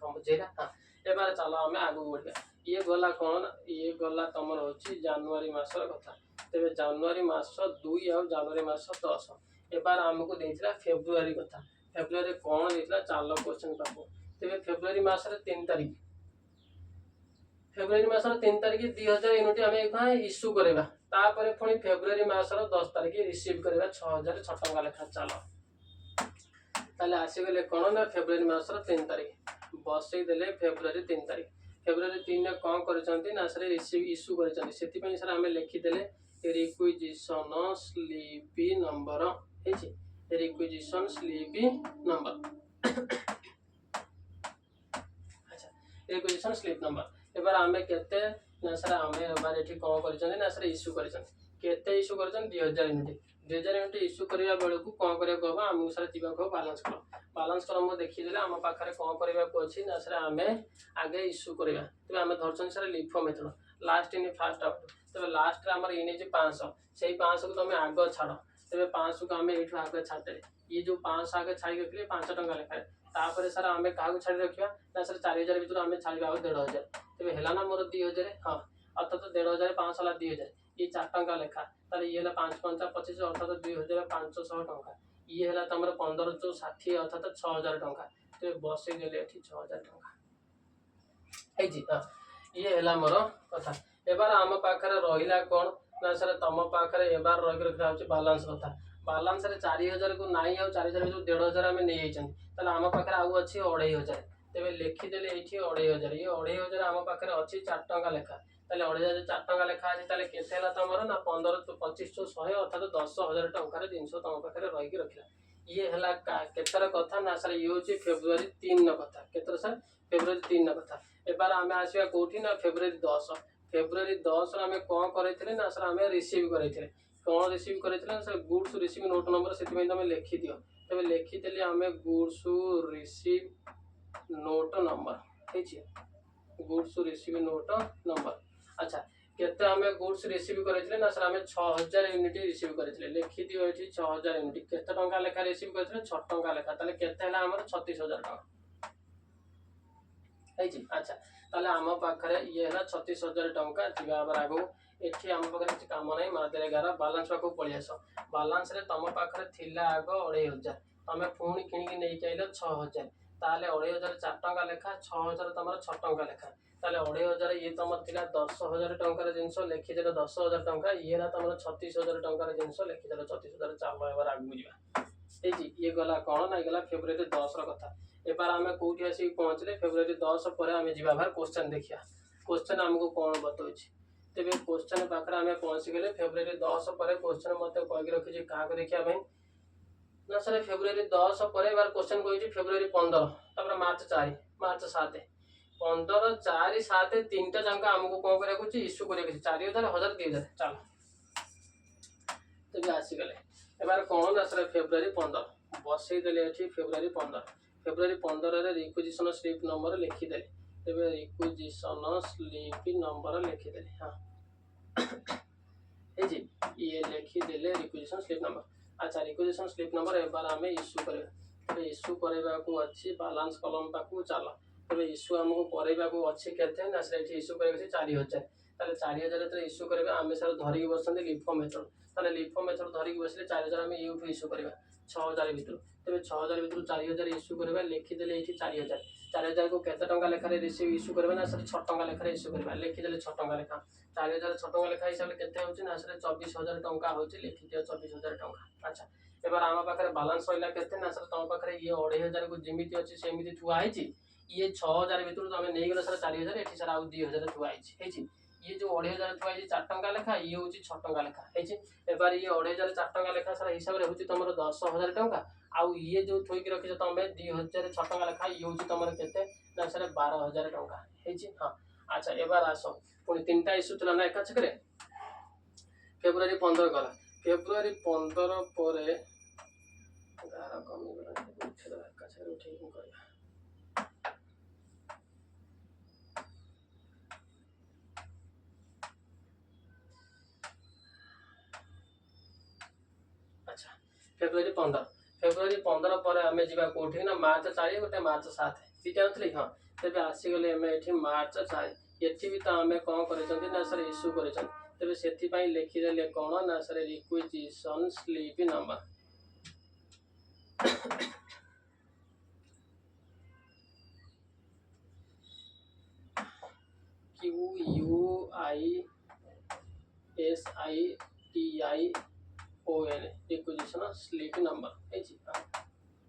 समझेगा। हाँ एबार चलो आम आग बढ़िया ये गला कौन ये गला तुम हूँ जनवरी मासर कथा तेज जनवरी मास 2 आउ जनवरी मास 10 एबार आमको देता फेब्रुआरी कथा फेब्रुआरी कौन देता चल क्वेश्चन पाक तेज फेब्रुआरी मासर 3 तारीख फेब्रुआरी मासर 3 तारीख 2000 यूनिट आम इश्यू करवा तापर पुणी फेब्रुआरी मासर 10 तारीख रिसीव करवा 6,006 टंका लेखा चल ताले आसीगले कौन ना फेब्रुआरी मासर 3 तारीख बसईदे फेब्रुआरी 3 तारीख फेब्रुआरी 3 कौन करछंती ना सर रिसीव इश्यू करछंती सेति पई सर हमें लिखि देले रिक्विजिशन स्लिप नंबर हेछि रिक्विजिशन स्लिप नंबर अच्छा रिक्विजिशन स्लिप नंबर एबार हमें केते ना सर हमें एबार एठी कौन करछंती ना सर इश्यू करछंती केते इश्यू करछंती 2000 यूनिट 2000 यूनिट इश्यू करबा बेले को कौन करिया कहबा हम सर जीवा को बैलेंस कलम देखि देले हम पाखरे कौन करबा को अछि ना सर हमें आगे इश्यू करबा तबे हम धरछन sir LIFO method last in first out तबे लास्ट रे हमर इने जे 500 सेही 500 को तमे आगे छाड़ तबे 500 को हमें एठु आगे छाड़ते ये जो 500 आगे छाड़ी रखले 5 टका लेखा तापर सर हमें कागु छाड़ी रखिया ना सर 4000 भीतर हमें छाड़बा 1500 तबे हेला ना मोर 2000 हां अर्थात 1500 ला 2000 ये 4 टका लेखा ताले ये हला 5 5 25 अर्थात 2500 टका ये हला तमर 15 जो 60 अर्थात 6000 टका तो बसे गेले एठी 6000 टका ए जी ये हला मोर कथा एबार हम पाखरे रहिला कोन ना सर तम पाखरे एबार रहि रखा होची बैलेंस कथा बैलेंस रे 4000 को नाही आ 4000 जो 1500 हमें नै आइछन ताले हम पाखरे आउ अछि 2500 तबे लिखि देले एठी 2500 ये 2500 हम पाखरे अछि 4 टका लेखा ताले 2500 4 टका लेखा अछि ताले केते हला तमर ना 15 तो 25 तो 100 अर्थात 10000 टका रे 300 तम पाखरे रहि के रखला ये हला केतर कथा ना सर ये होची फेब्रुआरी 3 न कथा केतर सर फेब्रुआरी 3 न कथा एबार हमें आसीबा कोठी ना फेब्रुआरी 10 रे हमें कोन करैथिले ना सर हमें रिसीव करैथिले कोन रिसीव करैथिले sir goods receive note number सेति में तमे लिखि दियो तबे लिखि देले हमें गुड्स रिसीव नोट नंबर ठीक है गुड्स रिसीव नोट नंबर अच्छा केते हमें गुड्स रिसीव करैथिले ना सर हमें 6000 यूनिट रिसीव करैथिले लिखि दियो एठी 6000 यूनिट केते टका लेखा रिसीव करैथिले 6 टका लेखा ताले केते हला हमर 36000 टका है जी अच्छा ताले हम पाखरे ये हला 36000 टका जिबा बार आगो एठी हम पाखरे କିଛି काम नै मादरे 11 बैलेंस पाखो पळि आसो बैलेंस रे तम पाखरे थिला आगो 2500 तमे पुणी किनि कि नै चाइलो 6000 ताले 2500 4 टका लेखा 6000 तमर 6 टका लेखा ताले 2500 ये तमर थिला 10000 टका रे जिंस लिखि देलो 10000 टका ये ना तमर 36000 टका रे जिंस लिखि देलो 36000 चालो एबार आगु जिबा ए जी ये गला कोन ना गला फेब्रुआरी 10 रो कथा एबार हमें कोठी आसी पहुंचले फेब्रुआरी 10 पर हमें जीवा बाहर क्वेश्चन देखिया क्वेश्चन हमको कोन बतोछि तबे क्वेश्चन पाखरा हमें पहुंच गेले फेब्रुआरी 10 पर क्वेश्चन मते कहि रखि जे का को देखिया भाई ना सर फेब्रुआरी 10 पर बार क्वेश्चन कहि जे फेब्रुआरी 15 तपर मार्च 4 मार्च 7 15 4 7 तीनटा जंका हमको कोन करे कुछ इश्यू करे कुछ 4000 1000 2000 चलो तबे आसी गेले एबार कोन ना सर फेब्रुआरी 15 बसई देले एठी फेब्रुआरी 15 रे रिक्विजिशन स्लिप नंबर लिखि देले तबे रिक्विजिशन स्लिप नंबर लिखि देले हां ए जी ये लिखि देले रिक्विजिशन स्लिप नंबर अच्छा रिक्विजिशन स्लिप नंबर एबार हमें इश्यू करबे तबे इश्यू करबा को अछि बैलेंस कॉलम पाकू चला तबे इश्यू हमको करबा को अछि केते ना सर एठी इश्यू करबे 4000 ताले 4000 रे इश्यू करबे हमें सर धरि के बसंदे लिफो मेथड ताले लिफो मेथड धरि के बसले 4000 हमें यूटू इश्यू करबा 6000 भीतर तबे 6000 भीतर 4000 इश्यू करबा लिखि देले एठी 4000 को केते टका लेखा रे रिसीव इश्यू करबा ना सर 6 टका लेखा रे इश्यू करबा लिखि देले 6 टका लेखा 4000 6 टका लेखा हिसाब केते होची ना सर 24000 टका होची लिखि दियो 24000 टका अच्छा एबार आमा पाखरे बैलेंस होइला केते ना सर तम पाखरे ये 2500 को जिमिति अछि सेमिति थुआ आइची ये 6000 भीतर तमे नै गेला सर 4000 एठी सर आउ 2000 थुआ आइची हेची ये जो 2500 थुआ आइची 4 टका लेखा ये होची 6 टका लेखा हेची एबार ये 2500 4 टका लेखा सर हिसाब रे होची तमरो 10000 टका आउ ये जो थोई के रखि तमे 2000 6 टका लेखा ये होची तमरो केते ना सर 12000 टका हेची हां अच्छा एबार आसो पुनी तीनटा इश्यू चला ना एका छकरे फेब्रुआरी 15 गला फेब्रुआरी 15 परे गारा कमी गला छला एका छकरे उठे को करबा अच्छा फेब्रुआरी 15 पर हमें जीवा कोठी ना मार्च 4 गोटे मार्च 7 तीटा उठली हां तबे आसी गेले हमें एठी मार्च 4 एठी भी त हमें कोन करेछन ना सर इश्यू करेछन तबे सेति पई लिखि देले कोन ना sir requisition slip number Q U I S I T I O N requisition slip number है जी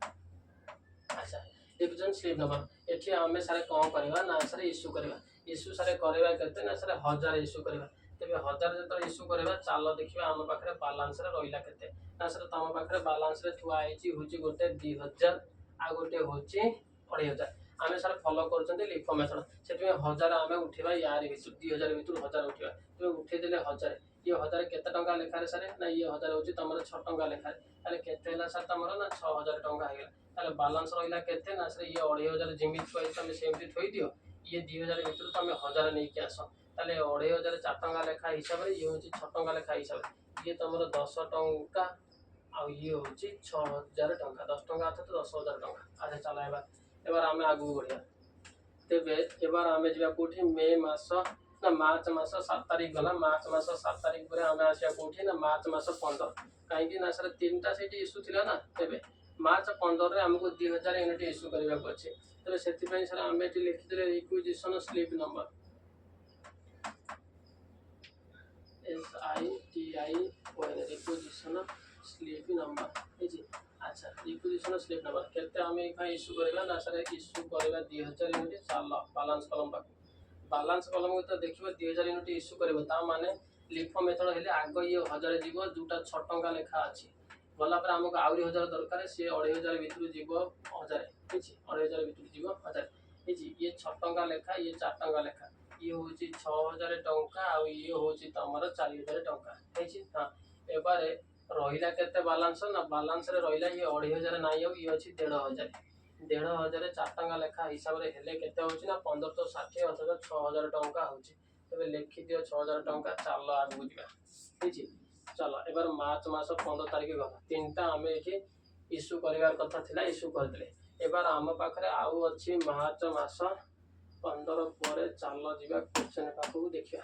अच्छा रिक्विजिशन स्लिप नंबर एठी हमें सारे कोन करबा ना सर इश्यू करबा इश्यू सारे करवा केते ना सारे 1000 इश्यू करवा तेबे 1000 जत इश्यू करवा चलो देखिबा हम पाखरे बैलेंस रे रहिला केते ना सर तम पाखरे बैलेंस रे थुआ आइची होची गोटे 2000 आ गोटे होची 2500 आमे सर फॉलो करछन्ते लिफो मेथड सेति 1000 आमे उठेबा यार भितु 2000 भितु 1000 उठेबा तो उठे देले 1000 ये 1000 केते टंका लेखा रे सर ना ये 1000 होची तमरे 6 टंका लेखा ताले केते हला सर तमरो ना 6000 टंका हेला ताले बैलेंस रहिला केते ना सर ये 2500 जिमित थोइ तमे सेमति थोइ दियो ये 2000 भितु तमे 1000 नै के आसो ताले 2500 4 टंका लेखा हिसाब रे ये होची 6 टंका लेखा हिसाब ये तमरो 10 टंका आ ये होची 6000 टंका 10 टंका तो 10000 टंका अच्छा चला एबार आमे आगु बढ़िया तेबे एबार आमे जिबा कोठी मे मास ना मार्च मास 7 तारिख गला मार्च मास 7 तारिख परे आमे आसिया कोठी ना मार्च मास 15 काहे कि ना सर तीनटा सेठी इश्यू थिला ना तेबे मार्च 15 रे हमको 2000 यूनिट इश्यू करबा पछे तेबे सेति पई सर आमे एटी लिखि देले requisition slip number SITI requisition slip number जी अच्छा रिक्विजिशन स्लिप नंबर केते आमे एखा इश्यू करबा ना सर इश्यू करबा 2000 यूनिट चलो बैलेंस कॉलम पर बैलेंस कॉलम को तो देखिबो 2000 यूनिट इश्यू करबो ता माने लिफो मेथड हेले आगो ये 1000 जीवो जोटा 6 टंका लेखा अछि गला पर हमको आउरी 1000 दरकार से 2500 भितरु जीवो 1000 ठीक 2500 भितरु जीवो 1000 ठीक ये 6 टंका लेखा ये 4 टंका लेखा ये होची 6000 टंका आ ये होची तमर 4000 टंका ठीक हां एबारे रहिला केते बैलेंस ना बैलेंस रे रहिला ये 2500 नाही हो ये अछि 1500 1500 4 टंका लेखा हिसाब रे हेले केते होची ना 1560 अथवा 6000 टंका होची तबे लिखि दियो 6000 टंका चलो आगु जिबा ठीक चलो एबार मार्च मास 15 तारिख गला तीनटा हमें एठी इश्यू करिवार कथा थिला इश्यू कर देले एबार हम पाखरे आउ अछि मार्च मास 15 परे चलो जिबा क्वेश्चन पाखु देखिया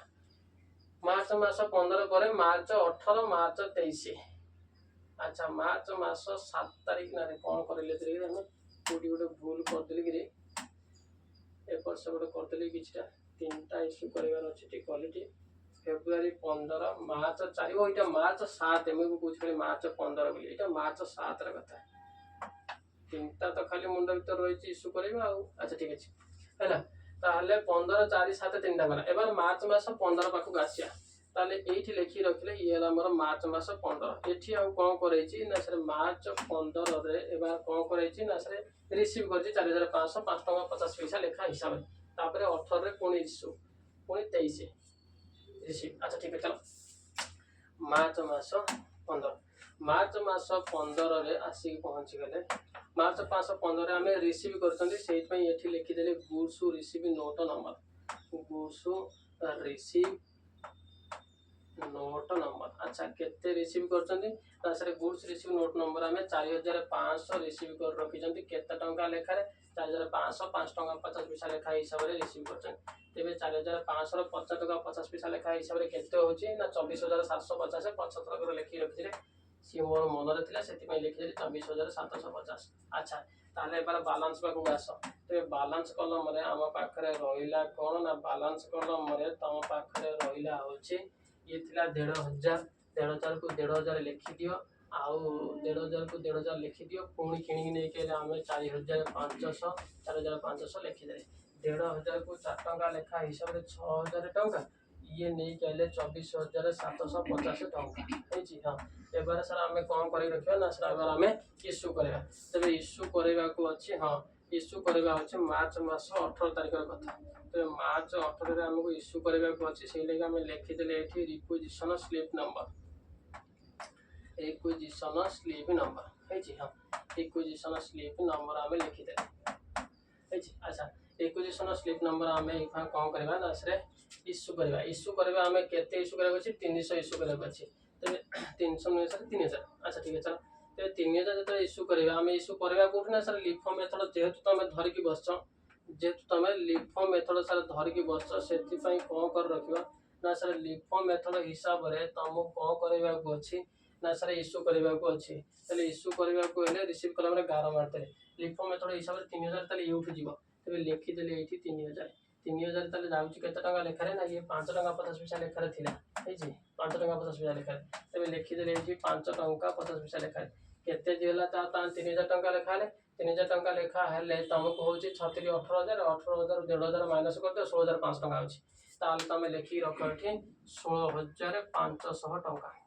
मार्च मास 15 परे मार्च 18 मार्च 23 अच्छा मार्च मास 7 तारिख ना रे कोन करले तरी हम कोडी गोटे भूल कर देली कि रे एपर से गोटे कर देली किछटा तीनटा इश्यू करिवार अछि टी क्वालिटी फेब्रुआरी 15 मार्च 4 ओ इटा मार्च 7 एमे को कुछ मार्च 15 बोली इटा मार्च 7 रे कथा तीनटा तो खाली मुंड भीतर रहिछि इश्यू करिवा अच्छा ठीक अछि हैला ताहले 15 4 7 तीनटा गला एबार मार्च मास 15 पाखु गासिया ताले एठी लेखि रखले ये हमर मार्च मास 15 एठी आ कोन करैछि ना सर मार्च 15 रे एबार कोन करैछि ना सर रिसीव करछि 4500 5 टका 50 पैसा लेखा हिसाब तापरे 18 रे कोन इश्यू कोन 23 रिसीव अच्छा ठीक है चलो मार्च मास 15 रे आसी पहुंची गले मार्च 515 रे हमें रिसीव करछन्ती सेहि पई एठी लिखि देले goods receive note number goods receive note number अच्छा केते रिसीव करछन्ती ना sir goods receive note number हमें 4500 रिसीव कर रखिछन्ती केते टंका लेखा रे 4500 5 टंका 50 पैसा लेखा हिसाब रे रिसीव करछन्ती तेबे 4500 रो 50 टका 50 पैसा लेखा हिसाब रे केते होची ना 24750 75 कर लिखि रखिले सी मोर मन रे थिला सेति पई लिखि देली 24750 अच्छा ताले एबार बैलेंस पाकु आसो ते बैलेंस कॉलम रे हम पाखरे रहिला कोन ना बैलेंस कॉलम रे तम पाखरे रहिला होची ये थिला 1500 को 1500 लिखि दियो आउ 1500 को 1500 लिखि दियो पुणी किणी नै के हमें 4500 लिखि दे 1500 को 4 टंका लेखा हिसाब रे 6000 टंका ये नै केले 24750 टंका है जी हां एबार सर हमें कोन करि रखियो ना सर एबार हमें इश्यू करबा तबे इश्यू करबा को अछि हां इश्यू करबा अछि मार्च मास 18 तारिख र कथा तो मार्च 18 रे हमको इश्यू करबा को अछि सेहि लेके हम लिखि देले एठी रिक्विजिशन स्लिप नंबर है जी हां रिक्विजिशन स्लिप नंबर हमें लिखि देले है जी अच्छा रिक्विजिशन स्लिप नंबर हमें इखा कोन करबा ना सर इश्यू करबा हमें केते इश्यू करबा अछि 300 इश्यू करबा अछि तबे 300 में सर 3000 अच्छा ठीक है चलो ते 3000 जते इश्यू करबा हमें इश्यू करबा कोठ ना सर लिफो मेथड जेहेतु तमे धरि की बसछ जेहेतु तमे लिफो मेथड सर धरि की बसछ सेति पई कोन कर रखिबा ना सर लिफो मेथड हिसाब रे तमो कोन करबा को अछि ना सर इश्यू करबा को अछि तले इश्यू करबा को हेले रिसीव कलम रे 11 मारते लिफो मेथड हिसाब रे 3000 तले यूठ जीवो तबे लिखि देले एठी 3000 तले जाउची केते टका लेखा रे ना ये 5 टका 50 पैसा लेखा रे थिला है जी 5 टका 50 पैसा लेखा तबे लिखि देले एठी 5 टका 50 पैसा लेखा केते जेला ता 3000 टका लेखा ले 3000 टंका लेखा हेले तुमको हूँ 36 18,000 18,000 1,500 माइनस कर दियो 16,500 टंका अच्छी ताल तुम लिखिक रख ये 16,500 टंका है।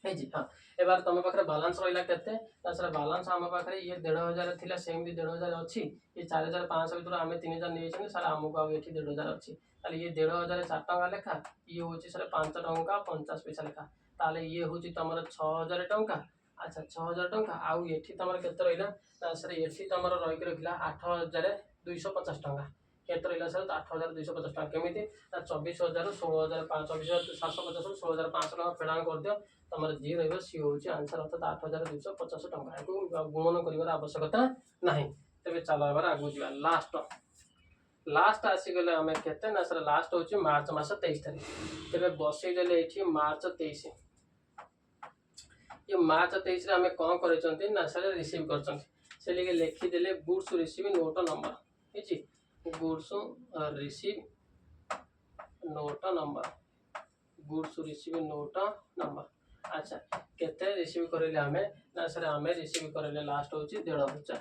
हाँ एबार तुम पाखे बालांस रहा के बालांस आम पाखे ये 1,500 थी सेमती 1,500 अच्छी ये 4,500 भर आम 3,000 नहीं सर आमको ये 1,500 अच्छी ये 1,500 4 टंका लेखा ये हूँ सर 5 टंका 50 पैसा लेखा ताले ये हूँ तुम 6,000 टंका। अच्छा 6,000 टंका आउ ये तुम के रहा सर ये तुम रहीक रखा 8,250 टंका के रहा सर 8,250 टंका केमी 24,000 16,000 24,750 16,500 टंका फेडाण कर दियो तुम जी रही सी हूँ आंसर अर्थात 8,250 टंका को गुणन कर आवश्यकता ना। तेज चलो एबार आगू जा लास्ट आसीगले आम के सर लास्ट हूँ मार्च मास 23 तारीख तेज बसईदे ये मार्च 23 ये मार्च 23 आम कौन कर सर रिसीव कर लिखिदे गुड्स रिसीव नोट नंबर है goods receive note number goods receive note number. अच्छा केते रिसीव करेले आमे ना सर आमे रिसीव करेले लास्ट हूँ 1,500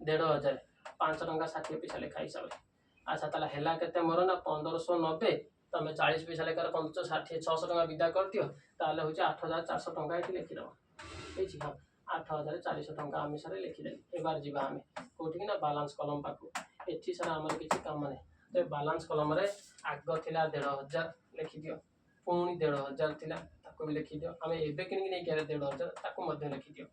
1,500 5 टंका 60 पैसा लेखा हिसाब से। अच्छा ताला हेला केते मोर ना 1590 तुम 40 पैसा लेखार 50 60 600 टंका विदा कर दियो ताले हूँ 8,400 टंका ये लिखिद हाँ 8,400 टंका आम सर लिखिदे। एबार जीवा आम कौटी ना बालांस कलम पाक एठी सर आमर किसी काम नहीं तो बालांस कलम रे आग थिला 1,500 लिखिदियो पुणी 1,500 थिला ताको भी लिखिदियो आम एबे किन नहीं क्या 1,500 ताको मध्य लिखिदियो।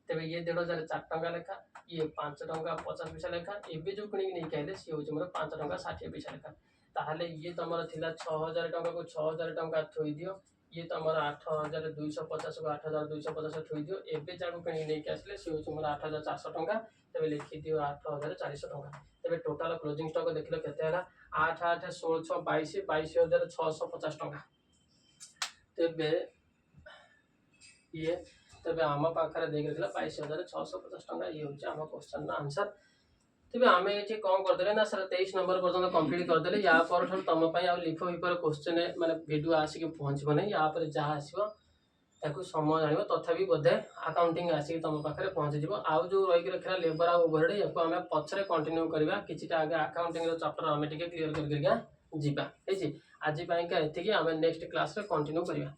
तेरे ये 1,500 4 टंका लेखा ये 5 टंका 50 पैसा लेखा एबे जो किन नहीं कहले सी हूँ मोर 5 टंका 60 पैसा लेखा ताहले ये तुम थिला 6,000 टंका को 6,000 टंका थोई दियो ये तुम 8,250 को 8,250 थोई दियो एबे जाको किन नहीं आसले सी हूँ मोर 8,400 टंका तेज लिखिदियो 8,400 टंका। तेज टोटाल क्लोजिंग स्टॉक देख के 8 8 16 6 22 22,650 टंका तेबे ये तेज आम पाखे देख रखा 22,650 टंका ये हूँ आम क्वेश्चन आंसर। तेज आम ये कौन करदे ना सर 23 नंबर पर्यटन कंप्लीट करदे या तुम लिख विपर क्वेश्चन माने वीडियो आसिक पहुँचब नहीं या जहाँ आसो समय जान तथापि बोधे अकाउंटिंग आसिक तुम पाखे पहुँच आउ जो रही रखा लेबर आ ओवरहेड या आम पछरे कंटिन्यू करवा किछिटा आगे अकाउंटिंग चैप्टर आम टिके क्लीयर करके जावा आज आम नेक्स्ट क्लास रे कंटिन्यू करवा।